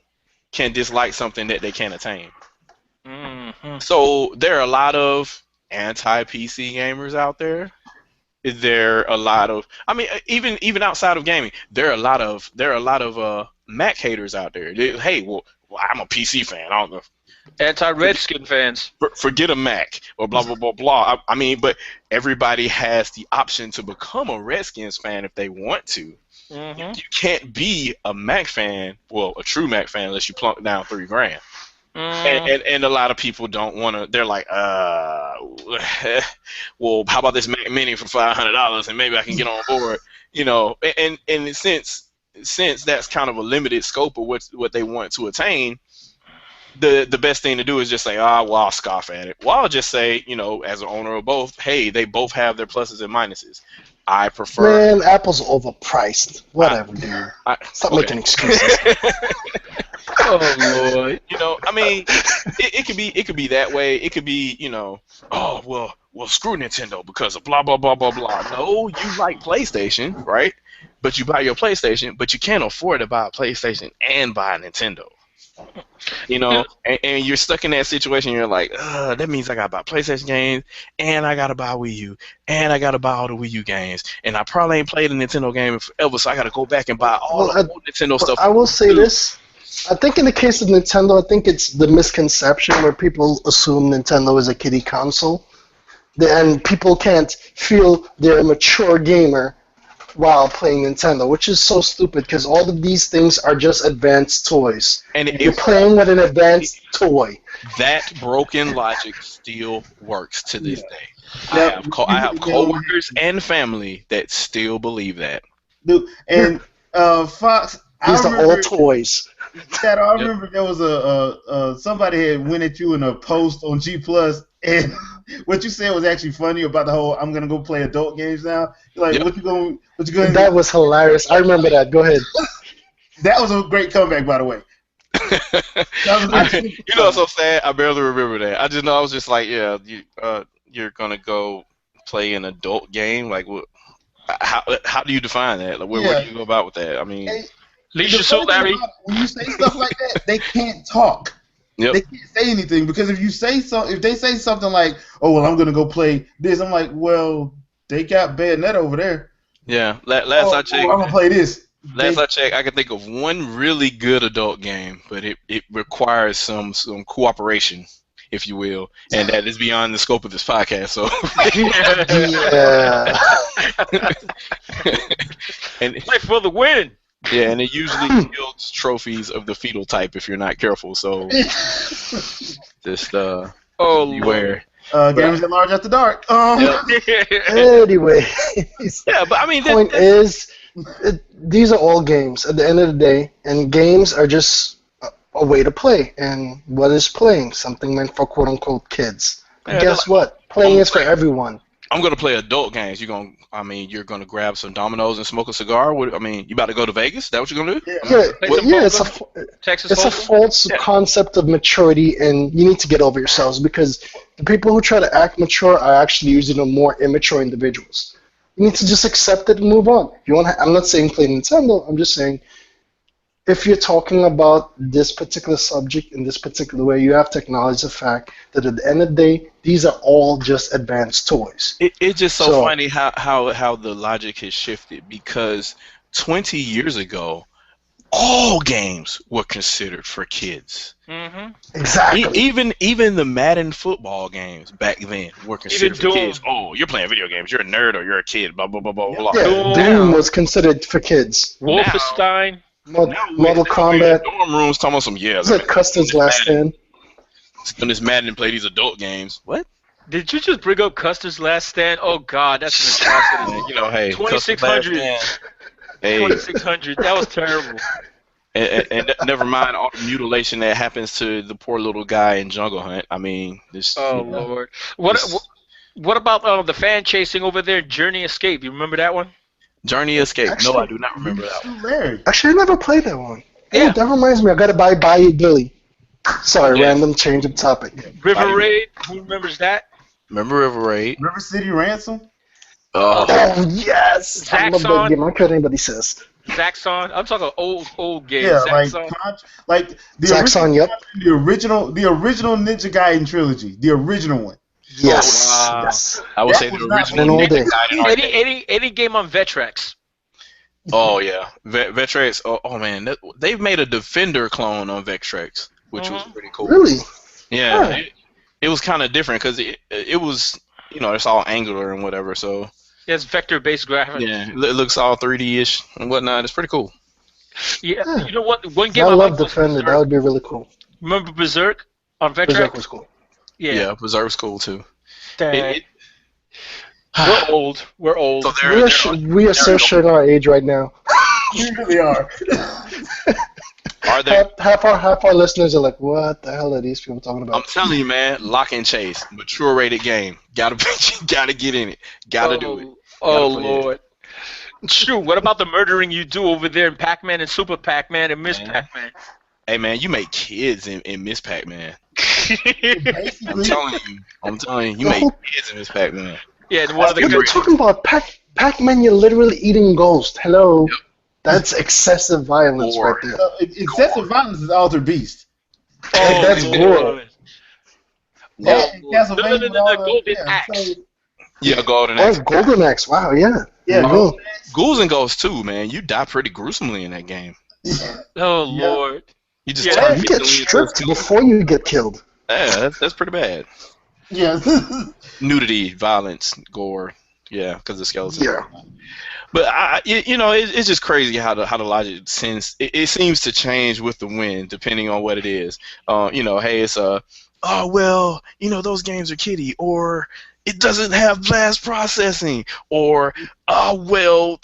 can dislike something that they can't attain. hmm So there are a lot of anti PC gamers out there. There are a lot of, I mean, even outside of gaming, there are a lot of Mac haters out there. Hey, well, I'm a PC fan. I don't know. Anti-Redskin fans. Forget a Mac or blah blah blah blah. I mean, but everybody has the option to become a Redskins fan if they want to. hmm You can't be a Mac fan, well, a true Mac fan, unless you plunk down $3,000. Mm. And a lot of people don't want to. They're like, well, how about this Mac Mini for $500 and maybe I can get on board, and since that's kind of a limited scope of what they want to attain, the best thing to do is just say, well, I'll scoff at it. Well, I'll just say, as an owner of both, hey, they both have their pluses and minuses. I prefer. Man, Apple's overpriced. Whatever, dude. Stop making excuses. Oh Lord. I mean, it could be that way. It could be, oh well, screw Nintendo because of blah blah blah blah blah. No, you like PlayStation, right? But you buy your PlayStation, but you can't afford to buy a PlayStation and buy a Nintendo. And you're stuck in that situation. You're like, that means I gotta buy PlayStation games, and I gotta buy Wii U, and I gotta buy all the Wii U games, and I probably ain't played a Nintendo game in forever, so I gotta go back and buy all the old Nintendo stuff. I will say this. I think in the case of Nintendo, I think it's the misconception where people assume Nintendo is a kiddie console, and people can't feel they're a mature gamer while playing Nintendo, which is so stupid because all of these things are just advanced toys. And you're playing with an advanced toy. That broken logic still works to this day. I have coworkers and family that still believe that. Dude, and Fox, these are all toys. Chad, I remember there was somebody had went at you in a post on G Plus, and what you said was actually funny about the whole "I'm gonna go play adult games now." You're like, what you going? That was hilarious. I remember that. Go ahead. That was a great comeback, by the way. It's so sad. I barely remember that. I just know I was just like, yeah, you're gonna go play an adult game. Like, how do you define that? Like, where do you go about with that? I mean. Larry. When you say stuff like that, they can't talk. Yep. They can't say anything because if they say something like, "Oh well, I'm gonna go play this," I'm like, "Well, they got Bayonetta over there." Yeah. Last I checked, I'm gonna play this. I checked, I can think of one really good adult game, but it requires some cooperation, if you will, and that is beyond the scope of this podcast. So. Yeah. And play for the win. Yeah, and it usually yields trophies of the fetal type if you're not careful. So just beware. Gamers at large after dark. Anyway. Yeah, but I mean, the point is, these are all games at the end of the day, and games are just a way to play. And what is playing? Something meant for quote unquote kids. But guess what? Playing is for everyone. I'm gonna play adult games. You're gonna grab some Dominoes and smoke a cigar. You about to go to Vegas? Is that what you're gonna do? Yeah. It's a false concept of maturity, and you need to get over yourselves because the people who try to act mature are actually usually the more immature individuals. You need to just accept it and move on. I'm not saying play Nintendo. I'm just saying if you're talking about this particular subject in this particular way, you have to acknowledge the fact that at the end of the day, these are all just advanced toys. It's just so funny how the logic has shifted because 20 years ago, all games were considered for kids. Mm-hmm. Exactly. Even the Madden football games back then were considered for kids. Oh, you're playing video games. You're a nerd or you're a kid. Blah blah blah blah blah. Yeah, Doom was considered for kids. Wolfenstein. Mortal Kombat. Dorm rooms talking about some It's like Custer's Last Stand. When this Madden play these adult games. What? Did you just bring up Custer's Last Stand? Oh God, that's an atrocity. Hey, 2600. Hey. 2600. That was terrible. And never mind all the mutilation that happens to the poor little guy in Jungle Hunt. I mean, this. Oh Lord. What about the fan chasing over there? Journey Escape. You remember that one? Journey Escape. Actually, no, I do not remember that one. Actually, I never played that one. Yeah. Oh, that reminds me. I gotta buy Bayou Billy. Sorry, random change of topic. River Raid. Who remembers that? Remember River Raid? River City Ransom. Oh yes. I love that game. I don't care what anybody says. Zaxxon. I'm talking old games. Yeah, Zaxxon. like the Zaxxon. Yep. The original Ninja Gaiden trilogy. The original one. Yes. Wow. Yes. I would say the original Ninja Gaiden. Any game on Vectrex. Oh yeah, Vectrex. Oh man, they've made a Defender clone on Vectrex, which was pretty cool. Really? Yeah. It was kind of different because it was it's all angular and whatever. So yeah, it's vector-based graphics. Yeah, it looks all 3D-ish and whatnot. It's pretty cool. Yeah. You know what? One game I love liked Defender. That would be really cool. Remember Berserk on Vectrex? Berserk was cool. Yeah, Berserk was cool too. We're old. We're old. So we are so showing our age right now. You really are. Are there? Half our listeners are like, what the hell are these people talking I'm about? telling you, man. Lock and chase, mature rated game. Gotta get in it. Gotta do it. Oh Gotta play it. Lord. Shoot, what about the murdering you do over there in Pac-Man and Super Pac-Man and Miss Man. Pac-Man? Hey, man, you make kids in Miss Pac-Man. I'm Basically, telling you. You The make whole, kids in Miss Pac-Man. Yeah, and one of the you're Period. talking about Pac-Man, you're literally eating Ghost. Hello. That's excessive violence right Or there. excessive violence is Altered Beast. That's Oh gore. Lord. yeah, Oh That and Lord. No, no, Castlevania no, with no, all no, the Golden so Axe. yeah, Golden Oh, Axe. Golden Axe. Wow, yeah. There you Golden go. Axe. Ghouls and Ghosts too, man. You die pretty gruesomely in that game. Oh Yeah. Lord. You just Yeah, turn You get instantly into a stripped skeleton. before you get killed. Yeah, that's pretty bad. Yeah. Nudity, violence, gore. Yeah, because of skeleton. Yeah. But it's just crazy how the logic it seems to change with the wind depending on what it is. Hey, it's oh well, those games are kiddie, or it doesn't have blast processing, or oh well,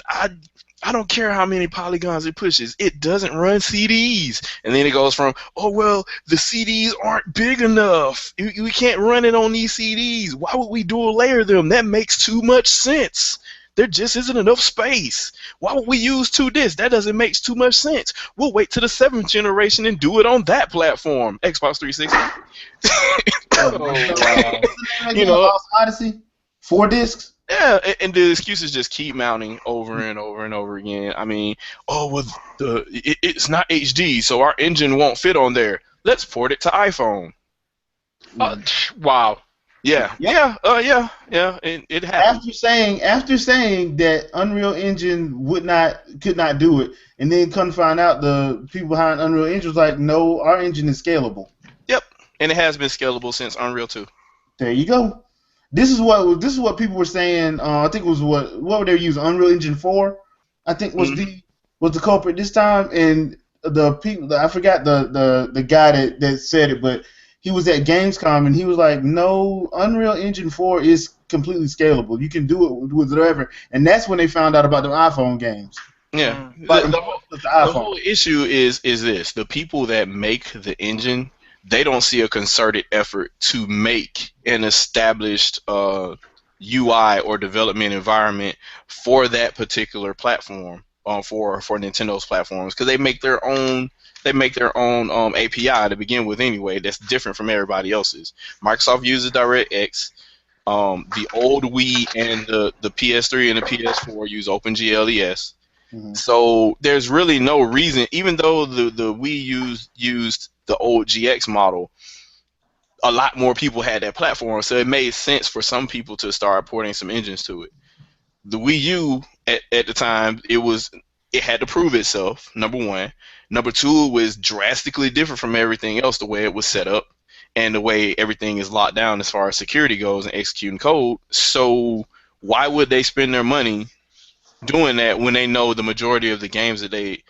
I don't care how many polygons it pushes, it doesn't run CDs, and then it goes from oh well, the CDs aren't big enough, we can't run it on these CDs. Why would we dual layer them? That makes too much sense. There just isn't enough space. Why would we use 2 discs? That doesn't make too much sense. We'll wait to the 7th generation and do it on that platform, Xbox 360. Oh wow. What's the name of that You game? know, Lost Odyssey? 4 discs? yeah, and the excuses just keep mounting over and over and over again. I mean, oh well, it's not HD, so our engine won't fit on there. Let's port it to iPhone. Wow. Yeah, Yep. yeah. It happens. After saying that Unreal Engine could not do it, and then come to find out the people behind Unreal Engine was like, no, our engine is scalable. Yep, and it has been scalable since Unreal 2. There you go. This is what people were saying. I think it was what were they using? Unreal Engine 4, I think was the culprit this time. And the people, I forgot the guy that said it, but he was at Gamescom and he was like, no, Unreal Engine 4 is completely scalable. You can do it with whatever. And that's when they found out about the iPhone games. Yeah, Like the the The iPhone. whole issue is this: the people that make the engine, they don't see a concerted effort to make an established UI or development environment for that particular platform, for Nintendo's platforms, because they make their own. They make their own API to begin with anyway. That's different from everybody else's. Microsoft uses DirectX. The old Wii and the PS3 and the PS4 use OpenGLES. Mhm. So there's really no reason, even though the Wii used the old GX model, a lot more people had that platform, so it made sense for some people to start porting some engines to it. The Wii U at the time, it had to prove itself, number one. Number two, it was drastically different from everything else, the way it was set up and the way everything is locked down as far as security goes and executing code. So why would they spend their money doing that when they know the majority of the games that they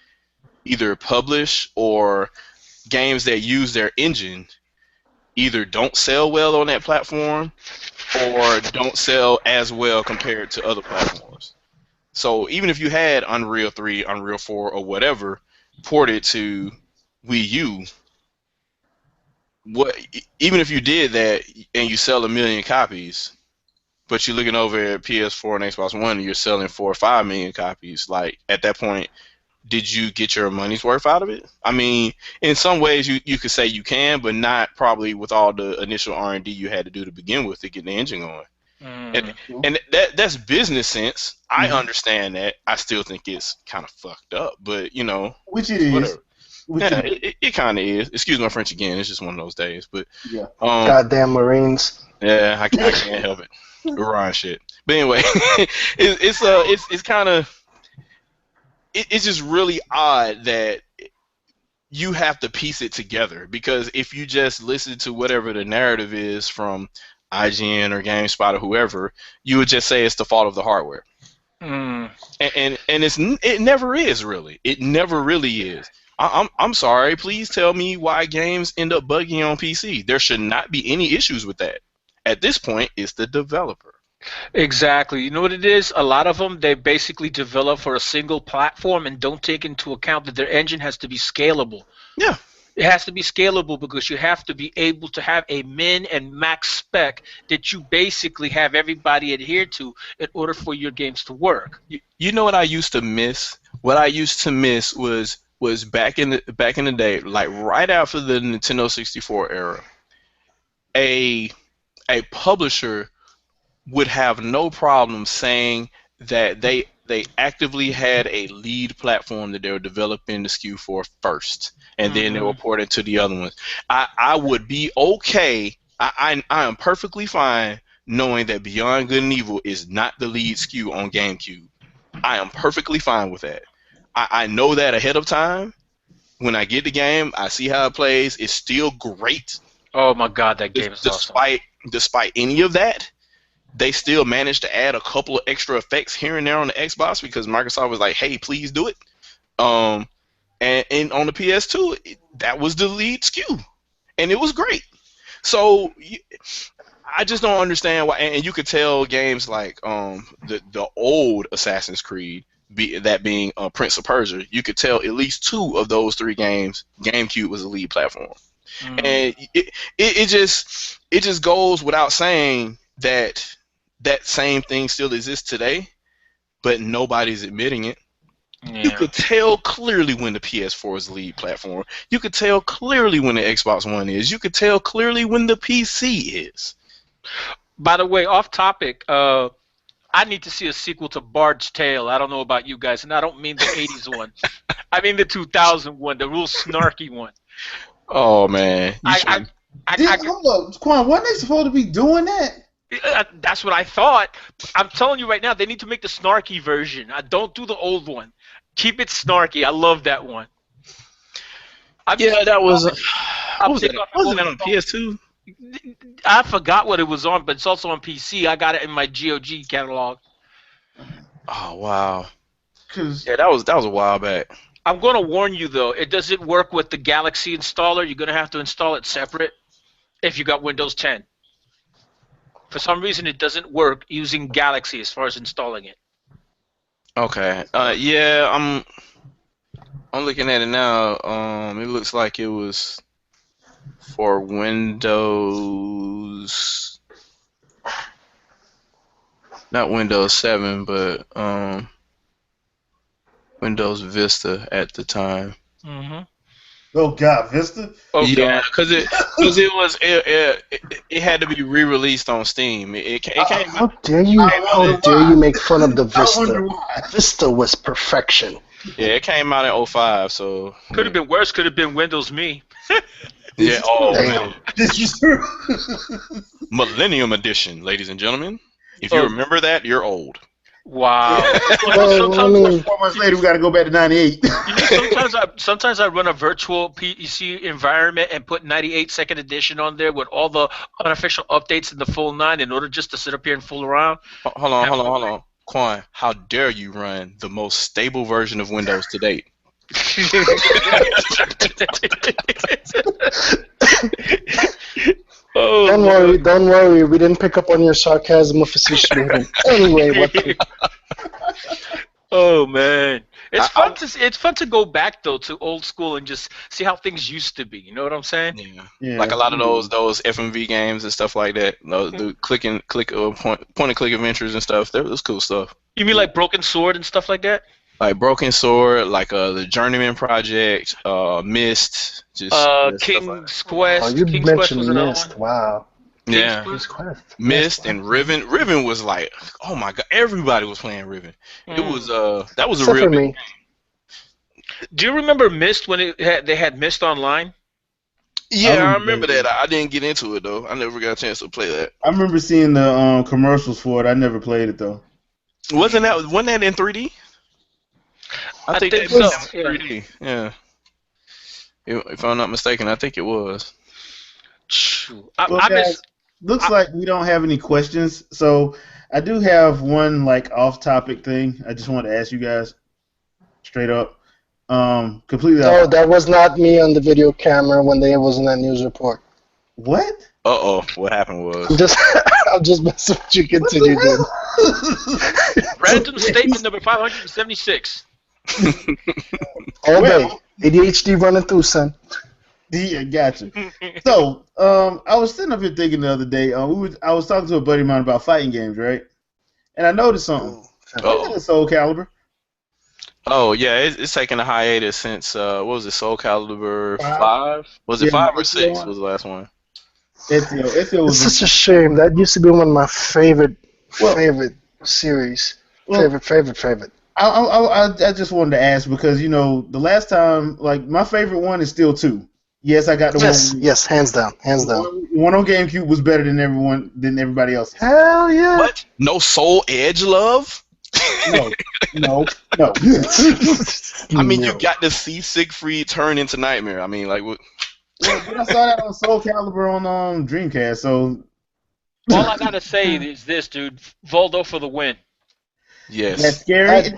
either publish or games that use their engine either don't sell well on that platform or don't sell as well compared to other platforms? So even if you had Unreal 3, Unreal 4, or whatever ported to Wii U, even if you did that and you sell 1 million copies, but you're looking over at PS4 and Xbox One and you're selling 4 or 5 million copies, like at that point, did you get your money's worth out of it? I mean, in some ways you could say you can, but not probably with all the initial R&D you had to do to begin with to get the engine going. And that's business sense. I understand that. I still think it's kind of fucked up, but Which it is. whatever. Which Yeah, it is. it kind of is. Excuse my French again. It's just one of those days. But Yeah. Goddamn Marines. yeah, I can't help it. Iran shit. But anyway, it's kind of it's just really odd that you have to piece it together, because if you just listen to whatever the narrative is from IGN or GameSpot or whoever, you would just say it's the fault of the hardware. And it never is really. It never really is. I'm sorry. Please tell me why games end up bugging on PC. There should not be any issues with that. At this point, it's the developer. Exactly. You know what it is? A lot of them, they basically develop for a single platform and don't take into account that their engine has to be scalable. Yeah. It has to be scalable because you have to be able to have a min and max spec that you basically have everybody adhere to in order for your games to work. You know what I used to miss? What I used to miss was back in the day, like right after the Nintendo 64 era, a a publisher would have no problem saying that they actively had a lead platform that they were developing the SKU for first, and then they Hmm. were porting to the other ones. I would be okay. I am perfectly fine knowing that Beyond Good and Evil is not the lead SKU on GameCube. I am perfectly fine with that. I know that ahead of time. When I get the game, I see how it plays. It's still great, Oh my god, that game is awesome. despite any of that. They still managed to add a couple of extra effects here and there on the Xbox because Microsoft was like, "Hey, please do it." Um, and on the PS2, that was the lead SKU, and it was great. So I just don't understand why. And you could tell games like the old Assassin's Creed, that being Prince of Persia, you could tell at least two of those three games, GameCube was the lead platform, Mm. and it just goes without saying that that same thing still exists today, but nobody's admitting it. You Yeah. could tell clearly when the PS4 is the lead platform. You could tell clearly when the Xbox One is. You could tell clearly when the PC is. By the way, off topic, I need to see a sequel to Bard's Tale. I don't know about you guys, and I don't mean the 80s one. I mean the 2000 one, the real snarky one. Oh man, you I, I, should. I, Hold up, Quan. Wasn't they supposed to be doing that? that's what I thought. I'm telling you right now, they need to make the snarky version. I don't do the old one. Keep it snarky. I love that one. I'm Yeah, just that was. I'm What was that? ticked off at Wasn't woman that on phone. PS2? I forgot what it was on, but it's also on PC. I got it in my GOG catalog. Oh wow. Cause Yeah, that was a while back. I'm going to warn you though, it doesn't work with the Galaxy installer. You're going to have to install it separate if you got Windows 10. For some reason, it doesn't work using Galaxy as far as installing it. Okay. Yeah, I'm looking at it now. It looks like it was for Windows, not Windows 7, but Windows Vista at the time. Hmm. oh god, Vista. Oh Yeah, God. because it had to be re-released on Steam. It came out. How dare you? I How wonder dare you why. make fun of the I Vista? wonder why. Vista was perfection. Yeah, it came out in '05. So Could have been worse. Could have been Windows Me. yeah. This is Oh true. man, Damn. This is true. Millennium Edition, ladies and gentlemen. If you Oh, remember that, you're old. wow. Well, I Sometimes, mean, 4 months later, we got to go back to '98. sometimes I run a virtual PC environment and put 98 second edition on there with all the unofficial updates in the full nine in order just to sit up here and fool around. Hold on, Have hold on, fun hold with on. Quan, how dare you run the most stable version of Windows to date? Oh, don't Lord. worry, don't worry. We didn't pick up on your sarcasm or facetious movement. Anyway, Oh man, I, I, it's fun to go back though to old school and just see how things used to be. You know what I'm saying? yeah, like Yeah. a lot of those FMV games and stuff like that. The point and click adventures and stuff. That was cool stuff. You mean like Broken Sword and stuff like that? Like Broken Sword, like the Journeyman Project, Myst, just stuff like that. King's oh, Quest. you King's Quest was mentioned another Mist. one. Wow. King's Yeah, King's Quest. Quest. Myst Yes. and Riven. Riven was like, oh my god, everybody was playing Riven. It was Mm. that was a Except real for big. me. Do you remember Myst when they had Myst online? Yeah, I remember remember that. I didn't get into it though. I never got a chance to play that. I remember seeing the commercials for it. I never played it though. Wasn't that in 3D? I I think think that so. was Yeah. 3D. Yeah, if I'm not mistaken, I think it was. Phew. Well, I guys, miss. looks I, like we don't have any questions, so I do have one like off-topic thing. I just want to ask you guys straight up. Completely No, off. that was not me on the video camera when there was in that news report. What? What happened was. Just, I'm just messing with you. Continue, dude. Random statement number 576. All day. Well, ADHD running through, son. yeah, gotcha. So, I was sitting up here thinking the other day. I was talking to a buddy of mine about fighting games, right? And I noticed something. Ooh, You got a Soul Calibur. Oh yeah, it's taken a hiatus since what was it, Soul Calibur 5? Was it Yeah, 5 or Ezio 6? one. Was the last one? Ezio It's was such a shame. That used to be one of my favorite well, series. well. Favorite. I just wanted to ask because the last time, like, my favorite one is still 2. Yes, I got the Yes, one. yes, hands down, hands The down. one on GameCube was better than everybody else's. Hell yeah. What? No Soul Edge love? No. I mean, you No. got to see Siegfried turn into Nightmare. I mean, like, what? Well, but I saw that on Soul Calibur on Dreamcast. So All I gotta say is this, dude. Voldo for the win. that's Yes. scary.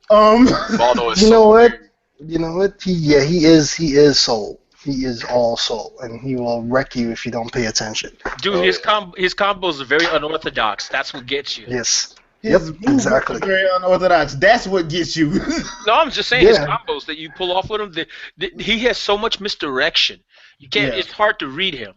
Baldo is You so know what? weird. You know what? He is soul. He is all soul, and he will wreck you if you don't pay attention. Dude, Oh, his yeah. his combos are very unorthodox. That's what gets you. Yes. His Yep, movements exactly. are very unorthodox. That's what gets you. No, I'm just saying his Yeah. combos that you pull off with him. He has so much misdirection. You can't. Yeah. It's hard to read him.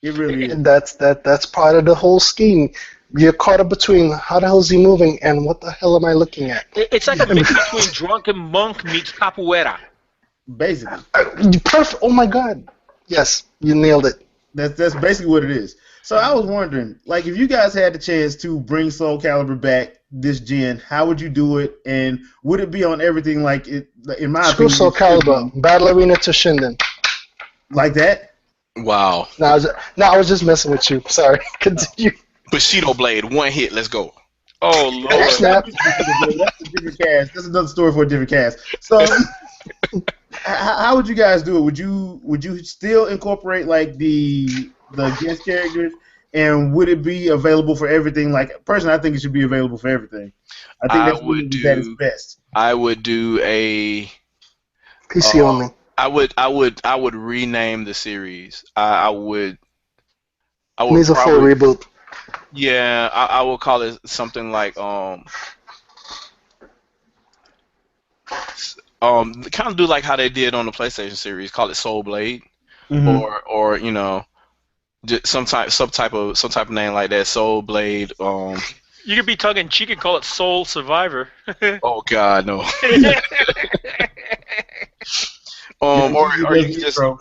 It really is. And that's part of the whole scheme. You're caught up between how the hell is he moving and what the hell am I looking at? It's like a mix between Drunken Monk meets Capoeira. Basically, Perfect. Oh my God. Yes, you nailed it. that's basically what it is. So I was wondering, like, if you guys had the chance to bring Soul Calibur back this gen, how would you do it? And would it be on everything like it? In my Screw opinion, Soul it should Calibur. be Battle Arena to Shinden. like that. Wow. No, I was just messing with you. Sorry. Continue. Bushido Blade, one hit, let's go. Oh Oh, Lord. snap. That's a different cast. That's another story for a different cast. So, how would you guys do it? Would you still incorporate like the guest characters, and would it be available for everything? Like, personally, I think it should be available for everything. I think I that's would really at its do best. I would do a PC only. I would rename the series. I would Needs a full probably reboot. yeah, I would call it something like kind of do like how they did on the PlayStation series, call it Soul Blade, Mhm. or just some type of name like that, Soul Blade. You could be tongue in cheek and call it Soul Survivor. Oh God, no. Yeah, Or it you does can get just pro.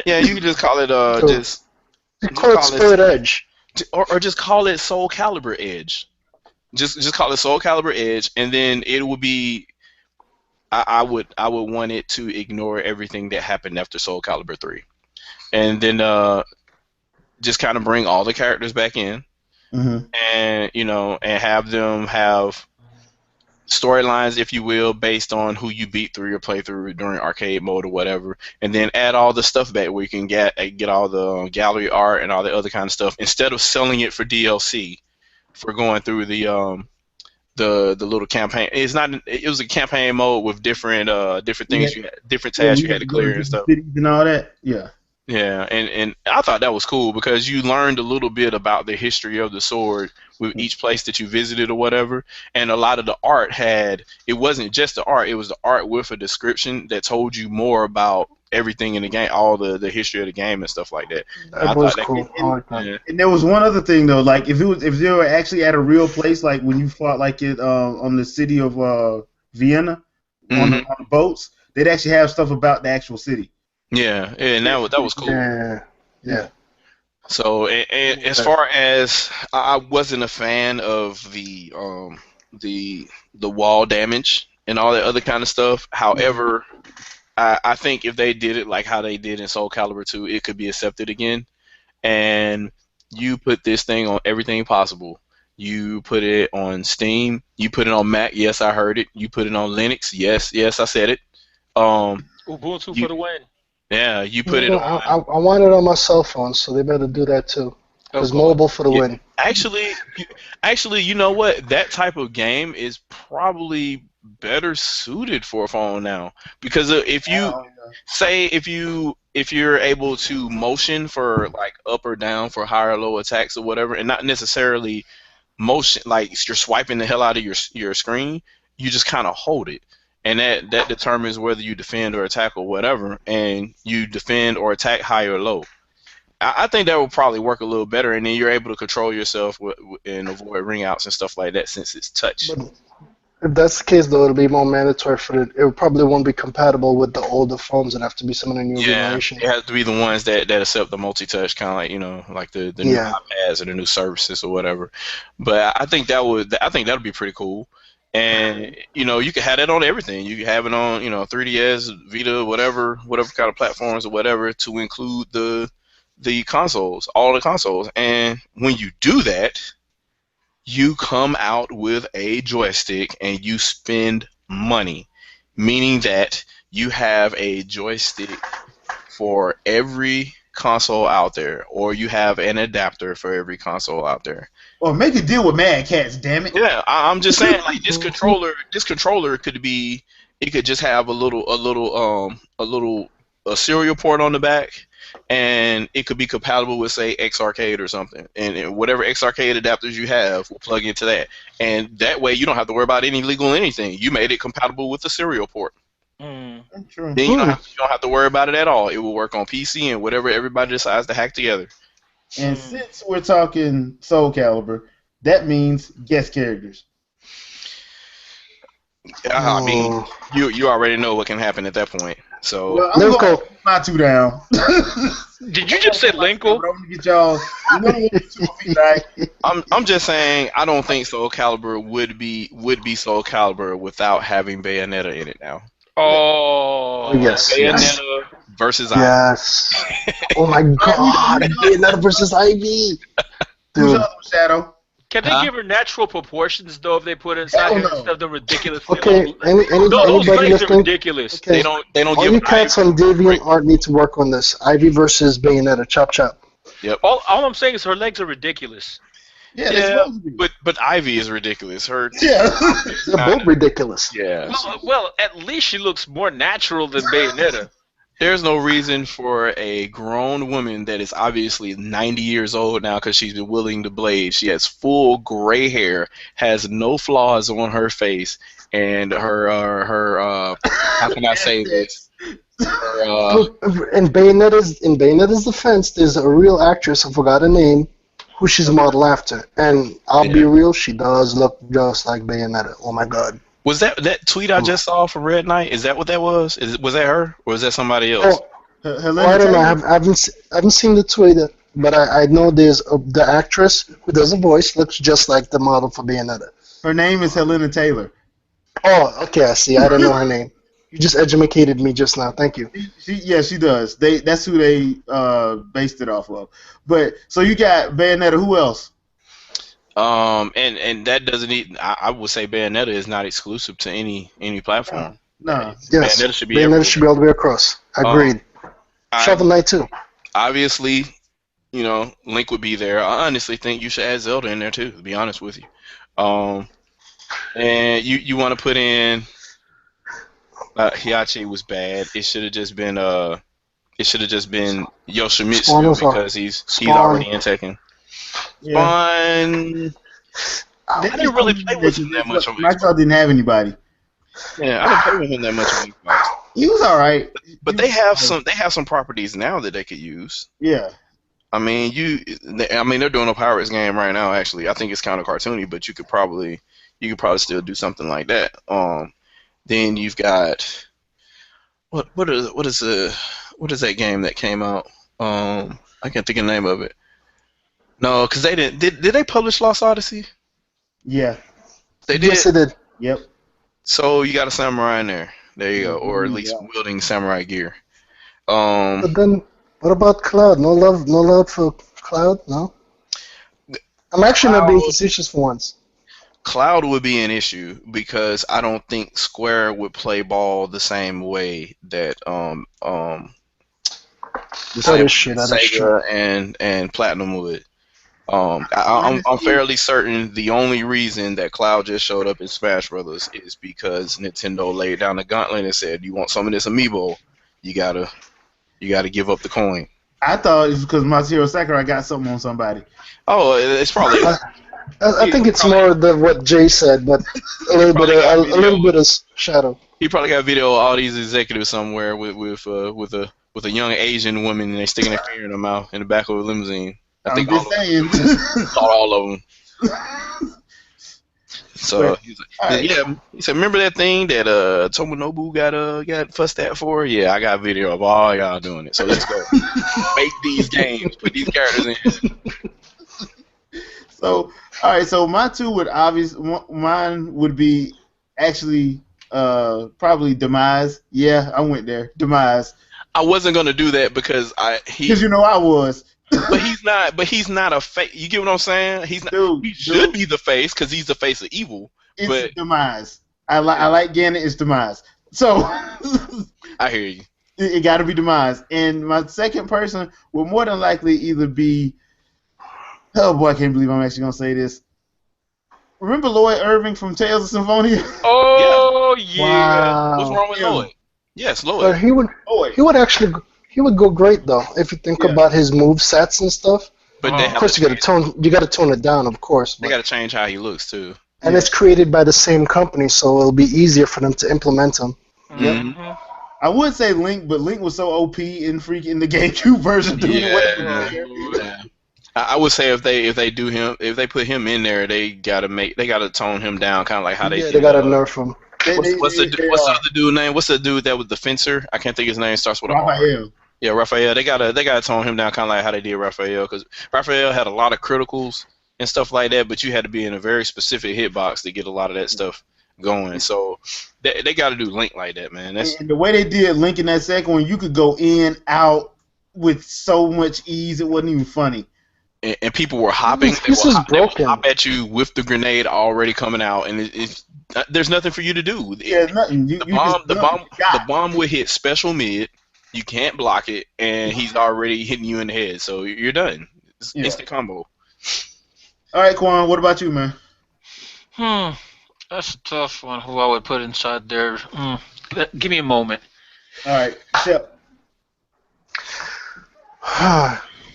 you can just call it So, just you call it call it Spirit Edge. or just call it Soul Calibur Edge. Just call it Soul Calibur Edge, and then it will be. I would want it to ignore everything that happened after Soul Calibur 3, and then just kind of bring all the characters back in, Mhm. and and have them have storylines, if you will, based on who you beat through your playthrough during arcade mode or whatever, and then add all the stuff back where you can get all the gallery art and all the other kind of stuff instead of selling it for DLC for going through the little campaign. It's not. It was a campaign mode with different Yeah, things different yeah, tasks we you had had to to go to clear and different stuff. cities and all that. Yeah. Yeah, and I thought that was cool because you learned a little bit about the history of the sword with each place that you visited or whatever. And a lot of the art it wasn't just the art, it was the art with a description that told you more about everything in the game, all the history of the game and stuff like that. And I That was thought that cool. I like that. yeah. And there was one other thing though, like if they were actually at a real place, like when you fought like it on the city of Vienna Mhm. on the boats, they'd actually have stuff about the actual city. Yeah, and that was cool. Yeah. So, and as far as I wasn't a fan of the wall damage and all that other kind of stuff. However, I think if they did it like how they did in Soul Calibur 2, it could be accepted again. And you put this thing on everything possible. You put it on Steam. You put it on Mac. Yes, I heard it. You put it on Linux. Yes, I said it. Ubuntu You for the win. yeah, you put it on. I want it on my cell phone, so they better do that too. Because mobile for the Yeah, win. actually, you know what? That type of game is probably better suited for a phone now because if you if you're able to motion for like up or down for high or low attacks or whatever, and not necessarily motion like you're swiping the hell out of your screen, you just kind of hold it, and that determines whether you defend or attack or whatever, and you defend or attack high or low. I think that will probably work a little better, and then you're able to control yourself and avoid ring outs and stuff like that since it's touch. But if that's the case, though, it'll be more mandatory for it. It probably won't be compatible with the older phones. It'll have to be some of the new Yeah, generation. it has to be the ones that accept the multi-touch, kind of like like the new Yeah. iPads or the new services or whatever. But I think that'll be pretty cool. And you can have that on everything. You can have it on 3DS, Vita, whatever kind of platforms or whatever, to include the consoles, all the consoles. And when you do that, you come out with a joystick and you spend money, meaning that you have a joystick for every console out there, or you have an adapter for every console out there. Or make a deal with Mad Cats, damn it. Yeah, I'm just saying, like this controller could be, it could just have a serial port on the back, and it could be compatible with, say, X Arcade or something, and whatever X Arcade adapters you have will plug into that, and that way you don't have to worry about any legal anything. You made it compatible with the serial port. True. Then you don't have to worry about it at all. It will work on PC and whatever everybody decides to hack together. And since we're talking Soul Calibur, that means guest characters. I mean, you already know what can happen at that point. So Well, I'm going to my two down. Did you just say Linkle? I'm going to get y'all. You want to get 2 feet, right? I'm just saying I don't think Soul Calibur would be Soul Calibur without having Bayonetta in it now. Oh, yes. Bayonetta Versus Yes. Oh my God! Bayonetta versus Ivy. Who's Dude. up, Shadow? Can they give her natural proportions though if they put inside her instead of the ridiculous? Okay. Those Anybody legs are listening? ridiculous. Okay. They don't All give you cats on DeviantArt need to work on this. Ivy versus Bayonetta. Chop chop. Yep. All I'm saying is her legs are ridiculous. Yeah, they're supposed to be. but Ivy is ridiculous. Her Yeah. They're both ridiculous. yeah. Well, at least she looks more natural than Bayonetta. There's no reason for a grown woman that is obviously 90 years old now because she's been willing to blade. She has full gray hair, has no flaws on her face, and her how can I say this? Look, in Bayonetta's defense, there's a real actress, I forgot her name, who she's modeled after. And I'll be real, she does look just like Bayonetta. Oh my God. Was that tweet I just saw from Red Knight? Is that what that was? Was that her or was that somebody else? I don't know. I haven't seen the tweet, but I know there's the actress who does a voice looks just like the model for Bayonetta. Her name is Helena Taylor. Oh, okay. I see. I don't know her name. You just educated me just now. Thank you. She does. That's who they based it off of. But so you got Bayonetta. Who else? And that doesn't need. I would say Bayonetta is not exclusive to any platform. No. Yes. Bayonetta should be all the way across. Agreed. Shovel Knight too. Obviously, Link would be there. I honestly think you should add Zelda in there too. To be honest with you, and you want to put in Hiachi was bad. It should have just been Yoshimitsu because he's already in Tekken. Spawn. I didn't really play with him that much on Xbox. Microsoft didn't have anybody. Yeah, I didn't play with him that much on Xbox. He was all right. But they have some properties now that they could use. Yeah. I mean, they're doing a Pirates game right now. Actually, I think it's kind of cartoony, but you could probably still do something like that. Then you've got what is that game that came out? I can't think of the name of it. No, because they didn't. Did they publish Lost Odyssey? Yeah. They did. Yes, they did. Yep. So you got a samurai in there. There you go, or at least wielding samurai gear. But then, what about Cloud? No love for Cloud. No. I'm actually not being facetious for once. Cloud would be an issue because I don't think Square would play ball the same way that Sega and Platinum would. I'm fairly certain the only reason that Cloud just showed up in Smash Brothers is because Nintendo laid down the gauntlet and said, "You want some of this amiibo? You gotta you got to give up the coin. I thought it was because my Zero Sakurai got something on somebody. Oh, it's probably. I think it's more what Jay said, but a little bit of shadow. He probably got video of all these executives somewhere with a young Asian woman, and they sticking their finger in their mouth in the back of a limousine. I'm just saying. All of them. So he's like, right. yeah, he said, remember that thing that Tomonobu got fussed at for? Yeah, I got video of all y'all doing it. So let's go make these games, put these characters in. So all right, so my two mine would be actually probably Demise. Yeah, I went there. Demise. I wasn't gonna do that because because you know I was. But he's not a face. You get what I'm saying? He's not. Dude, he should be the face because he's the face of evil. It's but Demise. I like Ganon. It's Demise. So I hear you. It got to be Demise. And my second person will more than likely either be. Oh boy, I can't believe I'm actually gonna say this. Remember Lloyd Irving from Tales of Symphonia? Oh yeah. Wow. What's wrong with Lloyd? Yes, Lloyd. But he would go great though if you think about his move sets and stuff. But of course you got to tone it down, of course. They got to change how he looks too. And it's created by the same company, so it'll be easier for them to implement him. Mm-hmm. I would say Link, but Link was so OP in the GameCube version. Yeah. I would say if they put him in there, they gotta tone him down, kind of like how they. Yeah, they gotta nerf him. What's the other dude name? What's the dude that was the fencer? I can't think his name. Starts with a R. Yeah, Raphael. They gotta tone him down, kind of like how they did Raphael, because Raphael had a lot of criticals and stuff like that, but you had to be in a very specific hitbox to get a lot of that stuff going. So they got to do Link like that, man. And the way they did Link in that second one, you could go in, out with so much ease, it wasn't even funny. And people were hopping. They would hop at you with the grenade already coming out, and there's nothing for you to do. Yeah, nothing. The bomb would hit special mid. You can't block it, and he's already hitting you in the head. So you're done. It's instant combo. All right, Quan. What about you, man? That's a tough one. Who I would put inside there? Give me a moment. All right, Shep.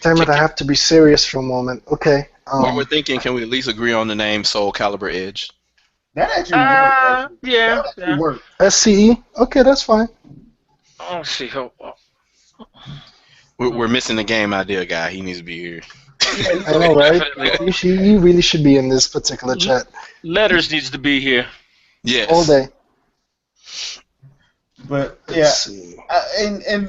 Damn it, I have to be serious for a moment. Okay. While we're thinking, can we at least agree on the name Soul Calibur Edge? That actually worked. Yeah. That actually worked. SCE? Okay, that's fine. Let's see. We're missing the game idea guy. He needs to be here. I know, right? You really should be in this particular chat. Letters needs to be here. Yes. All day. But, yeah. And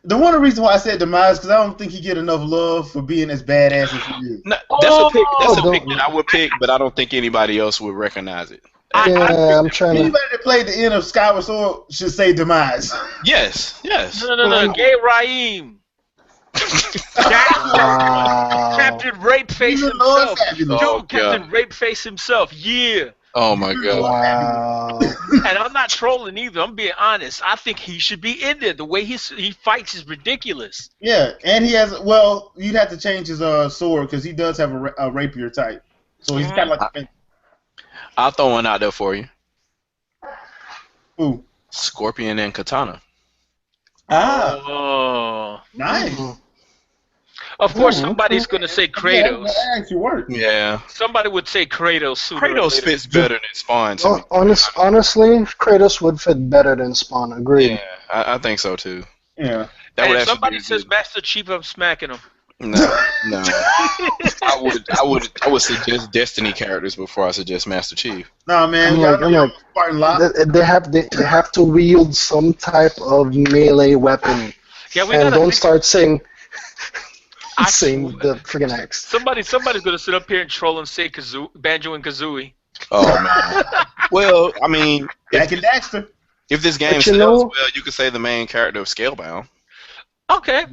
the one reason why I said Demise because I don't think he get enough love for being as badass as he is. No, that's a pick. That's a pick that I would pick, but I don't think anybody else would recognize it. I'm trying to. Anybody that played the end of Skyward Sword should say Demise. Yes. No. Gay Raheem. Captain Rapeface himself. Captain Rapeface himself. Yeah. Oh my God. Wow. And I'm not trolling either. I'm being honest. I think he should be in there. The way he fights is ridiculous. Yeah, and he has. Well, you'd have to change his sword because he does have a rapier type. So he's kind of like. I'll throw one out there for you. Ooh. Scorpion and Katana. Oh. Nice. Mm-hmm. Of course, somebody's going to say Kratos. That actually worked. Yeah. Somebody would say Kratos sooner. Kratos fits better than Spawn to me. Honestly, Kratos would fit better than Spawn. Agreed. Yeah, I think so too. Yeah. And if somebody says Master Chief, I'm smacking him. No. I would suggest Destiny characters before I suggest Master Chief. No, man. I'm like, they have to wield some type of melee weapon. Yeah, and don't start saying the friggin' axe. Somebody's gonna sit up here and troll and say Banjo and Kazooie. Oh man. Well, I mean, Jack and Daxter. If this game sells well, you could say the main character of Scalebound. Okay.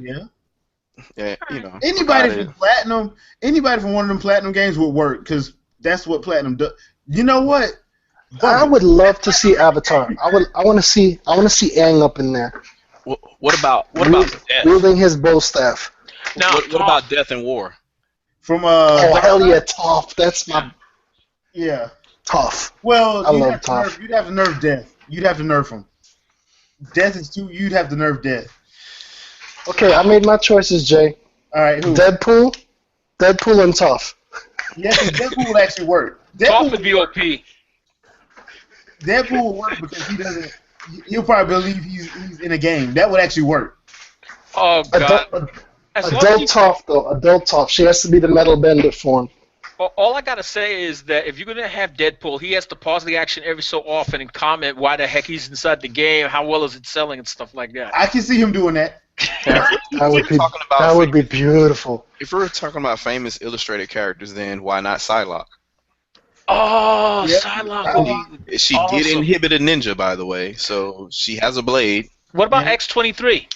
Yeah, you know. Anybody from Platinum, anybody from one of them Platinum games would work because that's what Platinum does. You know what? I would love to see Avatar. I want to see Aang up in there. What about Death? Wielding his bow staff. Now, what about Death and War? From hell yeah, Toph. That's my Toph. Well, I love Toph. You'd have to nerf Death. You'd have to nerf him. Death is too. You'd have to nerf Death. Okay, I made my choices, Jay. All right, who? Deadpool, and Toph. Yes, Deadpool would actually work. Toph would be OP. Deadpool will work because he doesn't. He'll probably believe he's in a game. That would actually work. Oh God. As long as Adult you, Toph, though. Adult Toph. She has to be the metal bender form. all I gotta say is that if you're gonna have Deadpool, he has to pause the action every so often and comment why the heck he's inside the game, how well is it selling, and stuff like that. I can see him doing that. That would be beautiful. If we're talking about famous illustrated characters, then why not Psylocke? Oh, Yep. Psylocke. She Awesome. did inhibit a ninja, by the way, so she has a blade. What about Yeah. X-23?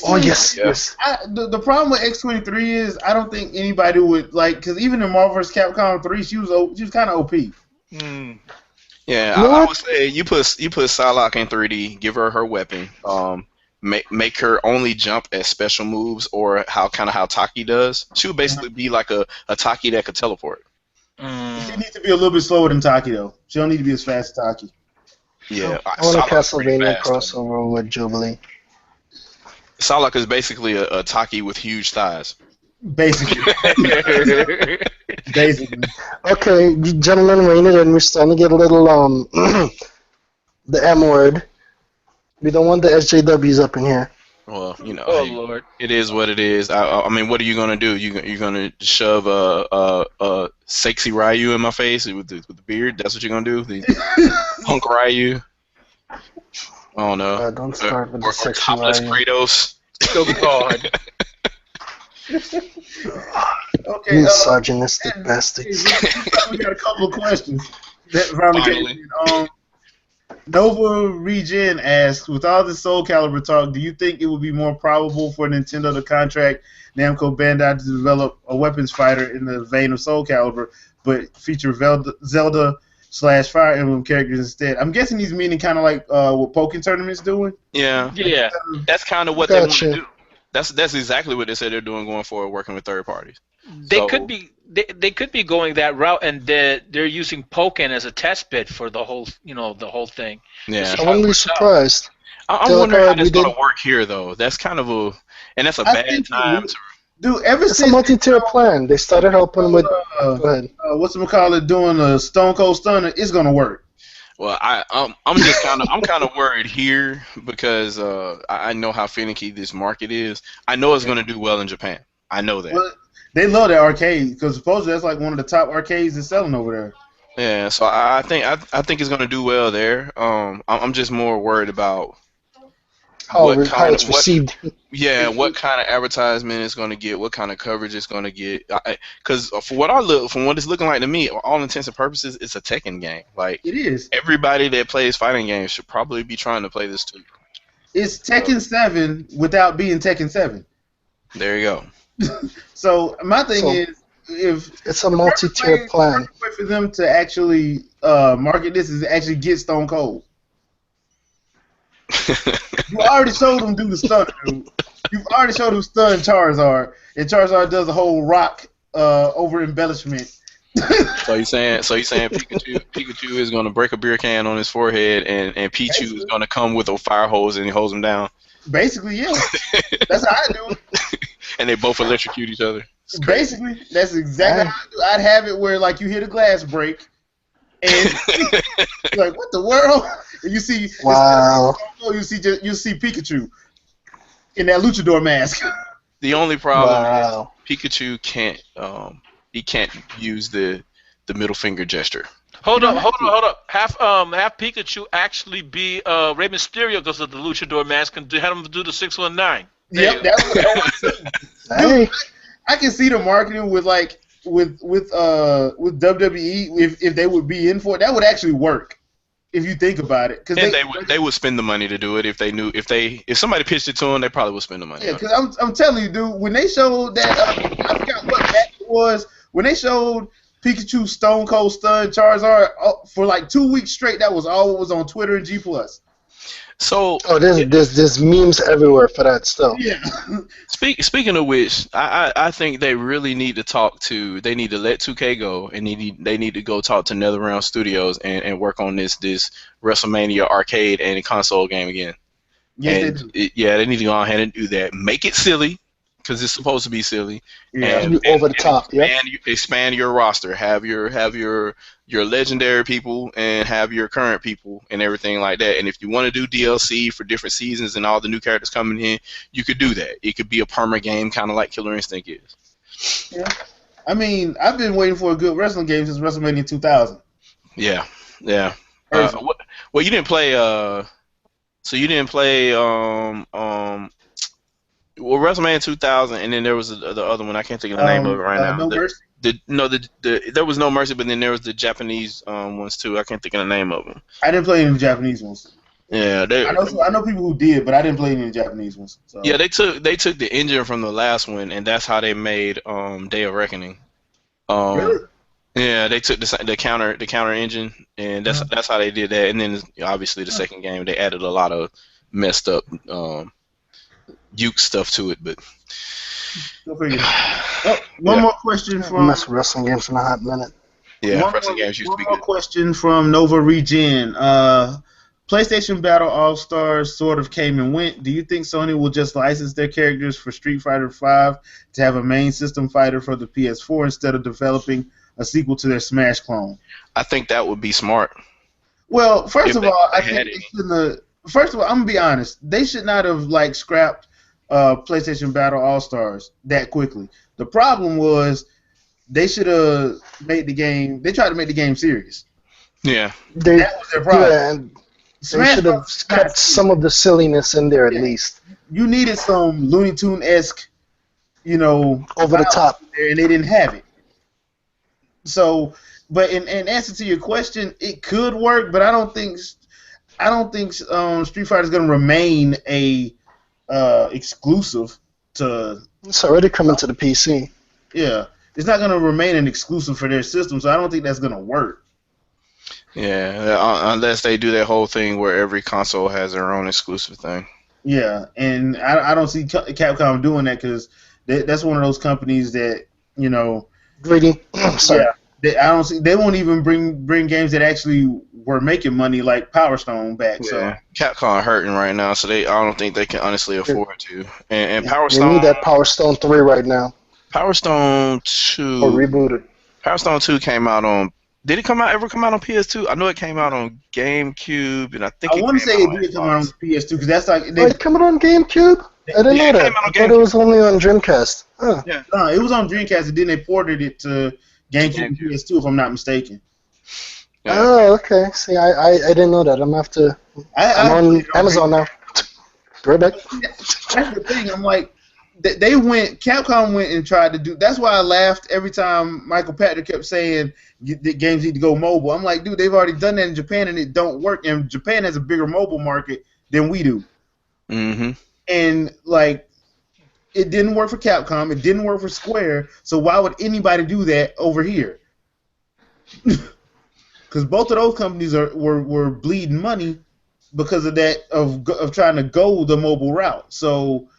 Oh, yes, Yeah. yes. The problem with X-23 is I don't think anybody would like because even in Marvel vs. Capcom 3, she was kind of OP. Yeah, I would say you put Psylocke in 3D, give her her weapon, make her only jump at special moves or how Taki does. She would basically be like a Taki that could teleport. She needs to be a little bit slower than Taki though. She don't need to be as fast as Taki. Yeah, I want a Psylocke's pretty Castlevania fast, though. crossover with Jubilee. Psylocke is basically a Taki with huge thighs. Basically. Basically. Okay, gentlemen, rein it in. We're starting to get a little the M word. We don't want the SJWs up in here. Well, Oh hey, Lord. it is what it is. I mean, what are you gonna do? You're gonna shove a sexy Ryu in my face with the beard? That's what you're gonna do? The punk Ryu? Oh no. Don't start with the Or sexy topless Ryu. Kratos? Oh God. Okay. You misogynistic bastards. We got a couple of questions that finally came in. Nova Regen asks, with all this Soul Calibur talk, do you think it would be more probable for Nintendo to contract Namco Bandai to develop a weapons fighter in the vein of Soul Calibur, but feature Zelda/Fire Emblem characters instead? I'm guessing he's meaning kind of like what Pokken Tournament's doing. Yeah. Yeah. That's kind of what they want Gotcha. to do. That's exactly what they said they're doing going forward, working with third parties. They So- could be they could be going that route, and they're using Pokken as a test bed for the whole thing. Yeah. I wouldn't be surprised. I'm They're like, wondering how alright, that's we going did- to work here, though. That's kind of that's a I bad think time. Dude, ever It's a since multi-tier plan. They started helping with. Go ahead. whatchamacallit doing a Stone Cold Stunner, it's gonna work. Well, I'm just kind of worried here because I know how finicky this market is. I know it's going to do well in Japan. I know that. Well, they love that arcade because supposedly that's like one of the top arcades that's selling over there. Yeah, so I think it's going to do well there. I'm just more worried about How what kind it's of received. what kind of advertisement it's going to get, what kind of coverage it's going to get. Because from what it's looking like to me, all intents and purposes, it's a Tekken game. Like It is. everybody that plays fighting games should probably be trying to play this too. It's Tekken 7 without being Tekken 7. There you go. So my thing So- is, if It's a multi-tier plan. the perfect way for them to actually market this is to actually get Stone Cold. You already showed them do the stun, dude. You've already showed them stun Charizard, and Charizard does a whole rock over embellishment. So you saying Pikachu is gonna break a beer can on his forehead and Pichu is gonna come with a fire hose and he holds him down Basically, yeah. That's how I do it. and they both electrocute each other. Basically, that's exactly how I do. I'd have it where like you hear the glass break, and you're like, what the world? And you see, Wow. you see Pikachu in that luchador mask. The only problem Wow. is Pikachu can't use the middle finger gesture. Hold up. Have Pikachu actually be Rey Mysterio because of the luchador mask and have him do the 619. Yep, that was. Hey, I can see the marketing with like with WWE if they would be in for it. That would actually work if you think about it. Cause And they would spend the money to do it if somebody pitched it to them, they probably would spend the money. Yeah, on it. because I'm telling you, dude, when they showed that, I forgot what match it was, when they showed Pikachu Stone Cold Stun Charizard for like 2 weeks straight, that was all what was on Twitter and G+. So there's memes everywhere for that stuff. Yeah. speaking of which, I think they really need to they need to let 2K go and they need to go talk to NetherRealm Studios and work on this WrestleMania arcade and console game again. Yes, they do. Yeah, they need to go ahead and do that. Make it silly, because it's supposed to be silly, Yeah. and, Over the top. Yep. expand your roster. Have your legendary people and have your current people and everything like that. And if you want to do DLC for different seasons and all the new characters coming in, you could do that. It could be a perma game, kind of like Killer Instinct is. Yeah. I mean, I've been waiting for a good wrestling game since WrestleMania 2000. Yeah, yeah. Personally. Well, you didn't play. So you didn't play. Well, WrestleMania 2000, and then there was the other one. I can't think of the name of it right now. No Mercy. There was No Mercy, but then there was the Japanese ones too. I can't think of the name of them. I didn't play any of the Japanese ones. Yeah, I know people who did, but I didn't play any of the Japanese ones. So. Yeah, they took the engine from the last one, and that's how they made Day of Reckoning. Really? Yeah, they took the counter engine, and that's how they did that. And then obviously the second game they added a lot of messed up uke stuff to it, but. One more question from. Mess with wrestling games in a hot minute. Yeah, wrestling games used to be good. One more question from Nova Regen. PlayStation Battle All Stars sort of came and went. Do you think Sony will just license their characters for Street Fighter V to have a main system fighter for the PS4 instead of developing a sequel to their Smash clone? I think that would be smart. Well, first of all, I think they shouldn't. First of all, I'm gonna be honest. They should not have scrapped PlayStation Battle All Stars that quickly. The problem was they should have made the game. They tried to make the game serious. Yeah, that was their problem. Yeah, and they should have kept some of the silliness in there at least. You needed some Looney Tune-esque, over the top, there, and they didn't have it. So, but in answer to your question, it could work, but I don't think Street Fighter is going to remain a exclusive to. It's already coming to the PC. Yeah, it's not going to remain an exclusive for their system, so I don't think that's going to work. Yeah, unless they do that whole thing where every console has their own exclusive thing. Yeah, and I don't see Capcom doing that because that's one of those companies that greedy. Sorry. Yeah, I don't see. They won't even bring games that actually were making money like Power Stone back. Yeah, so Capcom hurting right now, so I don't think they can honestly afford to. And Power Stone. You need that Power Stone 3 right now. Power Stone 2. Or rebooted. Power Stone 2 came out on. Did it ever come out on PS2? I know it came out on GameCube, and I think I want to say it did come out on PS2 because that's like. It came out on GameCube? I didn't know that. I thought it was only on Dreamcast. Huh. Yeah. No, it was on Dreamcast, and then they ported it to GameCube and PS2, if I'm not mistaken. Yeah. Oh, okay. See, I didn't know that. I'm gonna have to. I'm on Amazon now. Right back. That's the thing. I'm like, Capcom went and tried to do. That's why I laughed every time Michael Patrick kept saying the games need to go mobile. I'm like, dude, they've already done that in Japan and it don't work. And Japan has a bigger mobile market than we do. Mm-hmm. And it didn't work for Capcom. It didn't work for Square. So why would anybody do that over here? Because both of those companies were bleeding money because of that of trying to go the mobile route. So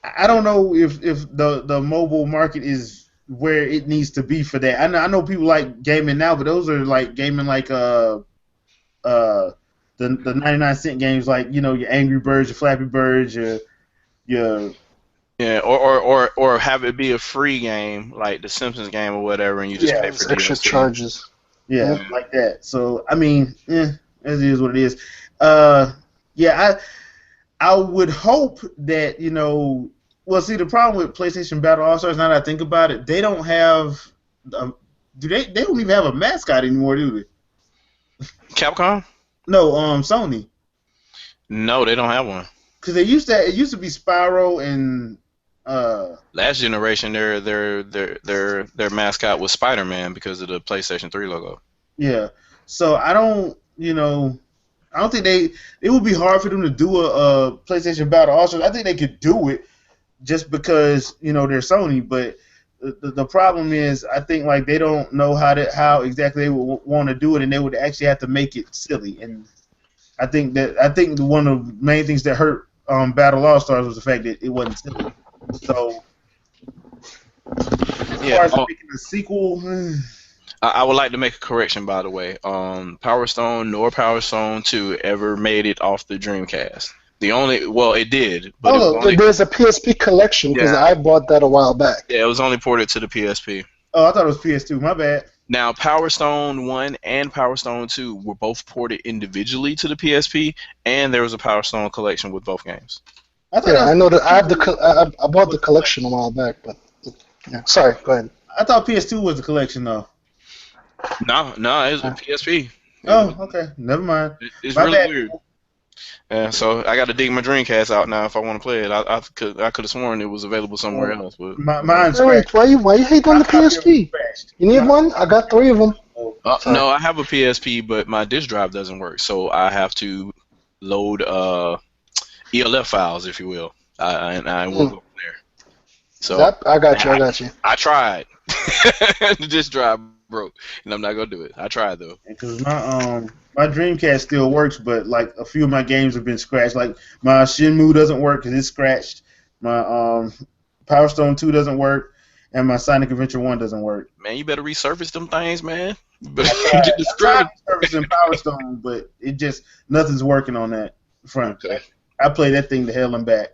I don't know if the mobile market is where it needs to be for that. I know people like gaming now, but those are like gaming like the 99-cent games, like your Angry Birds, your Flappy Birds, your yeah, or have it be a free game like the Simpsons game or whatever, and you just pay for extra DLC. charges. Yeah, like that. So I mean, it is what it is. I would hope that Well, see, the problem with PlayStation Battle All Stars, now that I think about it, they don't have. They don't even have a mascot anymore, do they? Capcom? No, Sony. No, they don't have one. Because it used to be Spyro and. Last generation, their mascot was Spider-Man because of the PlayStation 3 logo. Yeah, so I don't think it would be hard for them to do a PlayStation Battle All Stars. I think they could do it. Just because they're Sony, but the problem is I think they don't know how exactly they would want to do it, and they would actually have to make it silly. And I think one of the main things that hurt Battle All Stars was the fact that it wasn't silly. So as far as making a sequel, I would like to make a correction, by the way. Power Stone nor Power Stone 2 ever made it off the Dreamcast. The only, well, it did, but it was Oh, only, There's a PSP collection because yeah, I bought that a while back. yeah, it was only ported to the PSP. oh, I thought it was PS2. My bad. Now, Power Stone 1 and Power Stone 2 were both ported individually to the PSP, and there was a Power Stone collection with both games. I thought Yeah, that I was know that I have the PS2 I bought the was the collection collection. a while back, but yeah. Sorry, go ahead. I thought PS2 was the collection though. No, no, it was a Uh, PSP. Oh, okay. Never mind. It's My really bad. weird. Yeah, so I got to dig my Dreamcast out now if I want to play it. I could have sworn it was available somewhere Uh, else, but Mine's Wait, scratched. why you hating on My the copy of it PSP? crashed. You need My one? I got 3 of them. oh, Sorry. no, I have a PSP, but my disk drive doesn't work, so I have to load ELF files, if you will, and I will Hmm. go from there. So Yep, I got you. I I, got you. I tried. The disk drive broke, and I'm not gonna do it. I tried though. because my Dreamcast still works, but like a few of my games have been scratched. Like my Shenmue doesn't work because it's scratched. My Power Stone 2 doesn't work, and my Sonic Adventure 1 doesn't work. Man, you better resurface them things, man. You better I tried. get the I tried scrub. servicing Power Stone, but it just nothing's working on that front. Okay. I play that thing to hell and back.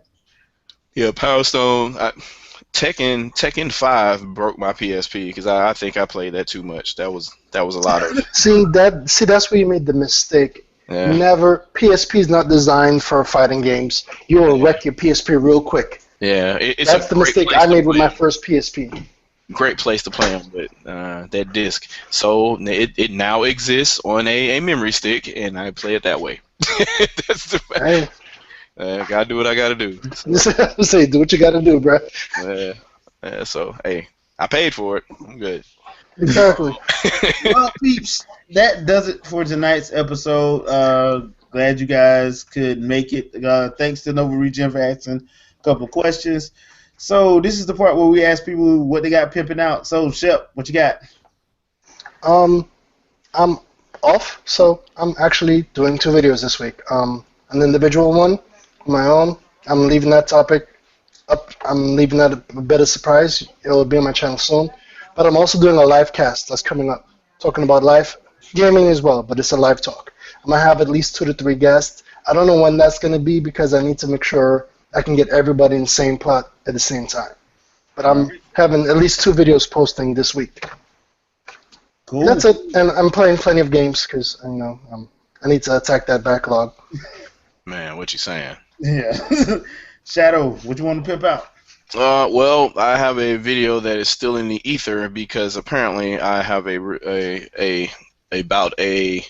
Yeah, Power Stone. Tekken 5 broke my PSP because I think I played that too much. That was a lot of. See, that's where you made the mistake. Yeah. Never. PSP is not designed for fighting games. You will wreck your PSP real quick. Yeah, it's That's a the great mistake place I to made with play my 'em. first PSP. Great place to play them, but that disc. So it now exists on a memory stick, and I play it that way. That's the Hey, gotta do what I gotta do. So, say, do what you got to do, bro. so hey, I paid for it. I'm good. Exactly. Well, peeps, that does it for tonight's episode. Glad you guys could make it. Thanks to Nova Regen for asking a couple of questions. So this is the part where we ask people what they got pimping out. So Shep, what you got? I'm off, so I'm actually doing 2 videos this week. An individual one, my own. I'm leaving that topic up. I'm leaving that a bit of surprise. It'll be on my channel soon. But I'm also doing a live cast that's coming up, talking about life, gaming as well, but it's a live talk. I'm going to have at least 2 to 3 guests. I don't know when that's going to be because I need to make sure I can get everybody in the same plot at the same time. But I'm having at least 2 videos posting this week. Cool. That's it, and I'm playing plenty of games because I need to attack that backlog. Man, what you saying? Yeah. Shadow, what you want to pimp out? Well, I have a video that is still in the ether because apparently I have about a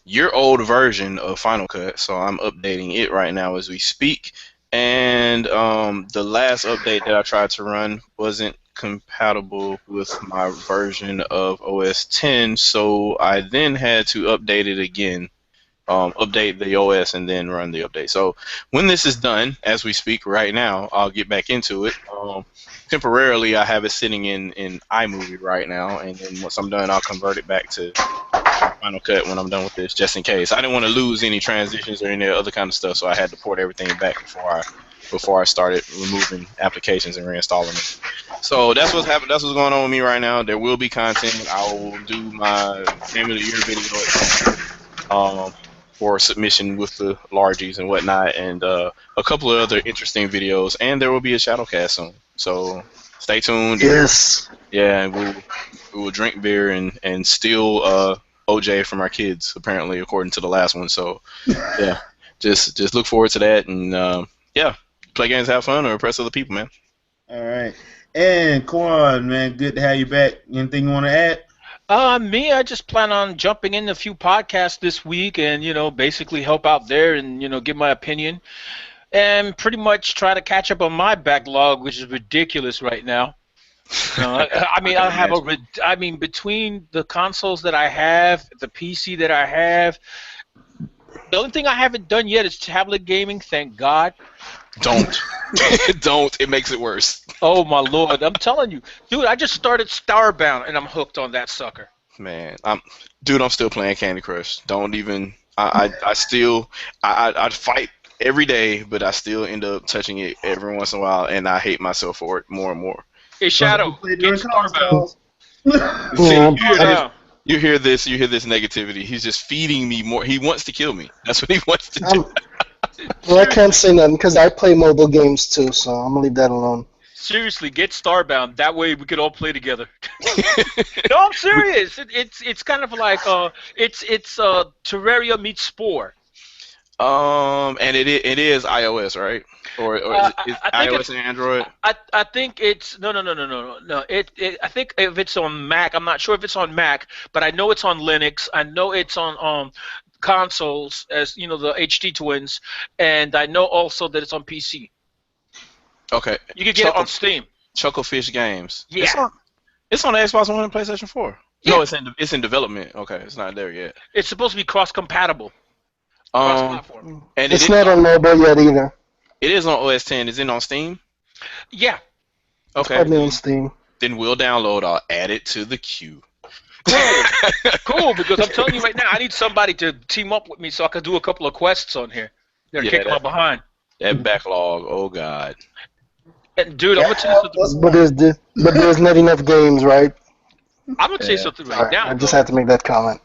year-old version of Final Cut, so I'm updating it right now as we speak. And the last update that I tried to run wasn't compatible with my version of OS 10, so I then had to update it again. Update the OS and then run the update. So when this is done, as we speak right now, I'll get back into it. Temporarily, I have it sitting in iMovie right now, and then once I'm done, I'll convert it back to Final Cut when I'm done with this, just in case. I didn't want to lose any transitions or any other kind of stuff, so I had to port everything back before I started removing applications and reinstalling them. So that's what's happening. That's what's going on with me right now. There will be content. I will do my Game of the Year video for submission with the largies and whatnot, and a couple of other interesting videos. And there will be a Shadowcast soon. So stay tuned. Yes. Yeah, and we will drink beer and steal OJ from our kids, apparently, according to the last one. So yeah, just look forward to that, and yeah, play games, have fun, or impress other people, man. All right. And Quan, man, good to have you back. Anything you want to add? Me, I just plan on jumping in a few podcasts this week and, basically help out there and, give my opinion and pretty much try to catch up on my backlog, which is ridiculous right now. Between the consoles that I have, the PC that I have, the only thing I haven't done yet is tablet gaming, thank God. Don't. Don't. It makes it worse. Oh, my Lord. I'm telling you. Dude, I just started Starbound, and I'm hooked on that sucker. Man, I'm still playing Candy Crush. Don't even. I still. I fight every day, but I still end up touching it every once in a while, and I hate myself for it more and more. Hey, Shadow, Play get during Starbound. calls. See, Yeah, here now. You hear this negativity. He's just feeding me more. He wants to kill me. That's what he wants to do. Well, I can't say nothing because I play mobile games too, so I'm gonna leave that alone. Seriously, get Starbound. That way we could all play together. No, I'm serious. It's kind of like it's Terraria meets Spore. And it is iOS, right? Or is I think iOS and Android? I think it's no. I think if it's on Mac, I'm not sure if it's on Mac, but I know it's on Linux. I know it's on consoles, as you know, the HT Twins, and I know also that it's on PC. Okay. You can get it on Steam. Chucklefish Games. Yeah. It's on the Xbox One and PlayStation 4. Yeah. No, it's in development. Okay, it's not there yet. It's supposed to be cross-compatible. Cross-platform. And It's not on mobile yet either. It is on OS 10. Is it on Steam? Yeah. It's Okay. probably on Steam. Then we'll download. I'll add it to the queue. Cool, because I'm telling you right now, I need somebody to team up with me so I can do a couple of quests on here. They're kicking my behind. That backlog, oh God. And dude, I'm gonna tell you something. But there's not enough games, right? I'm gonna tell you something right now. I just had to make that comment.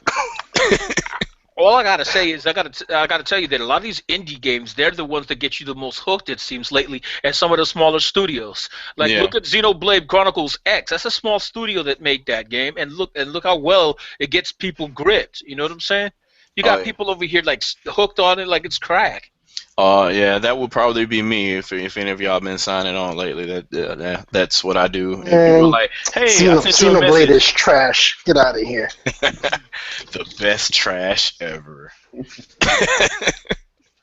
All I gotta say is I gotta tell you that a lot of these indie games, they're the ones that get you the most hooked, it seems lately, at some of the smaller studios. Like look at Xenoblade Chronicles X. That's a small studio that made that game, and look how well it gets people gripped. You know what I'm saying? You got people over here like hooked on it like it's crack. Yeah, that would probably be me if any of y'all been signing on lately. That's what I do. And people are like, hey, Xenoblade is trash. Get out of here. The best trash ever.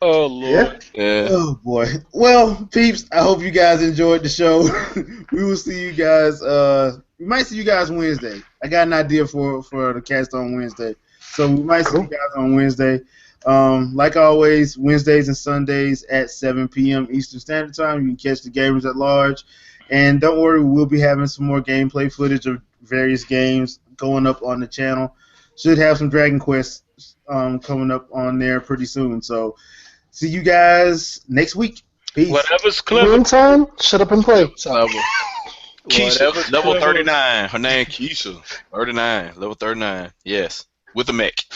Oh Lord. Yeah. Oh boy. Well, peeps, I hope you guys enjoyed the show. We will see you guys. We might see you guys Wednesday. I got an idea for the cast on Wednesday, so we might see you guys on Wednesday. Like always, Wednesdays and Sundays at 7 p.m. Eastern Standard Time. You can catch the gamers at large. And don't worry, we'll be having some more gameplay footage of various games going up on the channel. Should have some Dragon Quest coming up on there pretty soon. So, see you guys next week. Peace. Whatever's clever. Meantime, shut up and play. So. Keisha, level 39. Her name Keisha. 39, level 39. Yes, with a mech.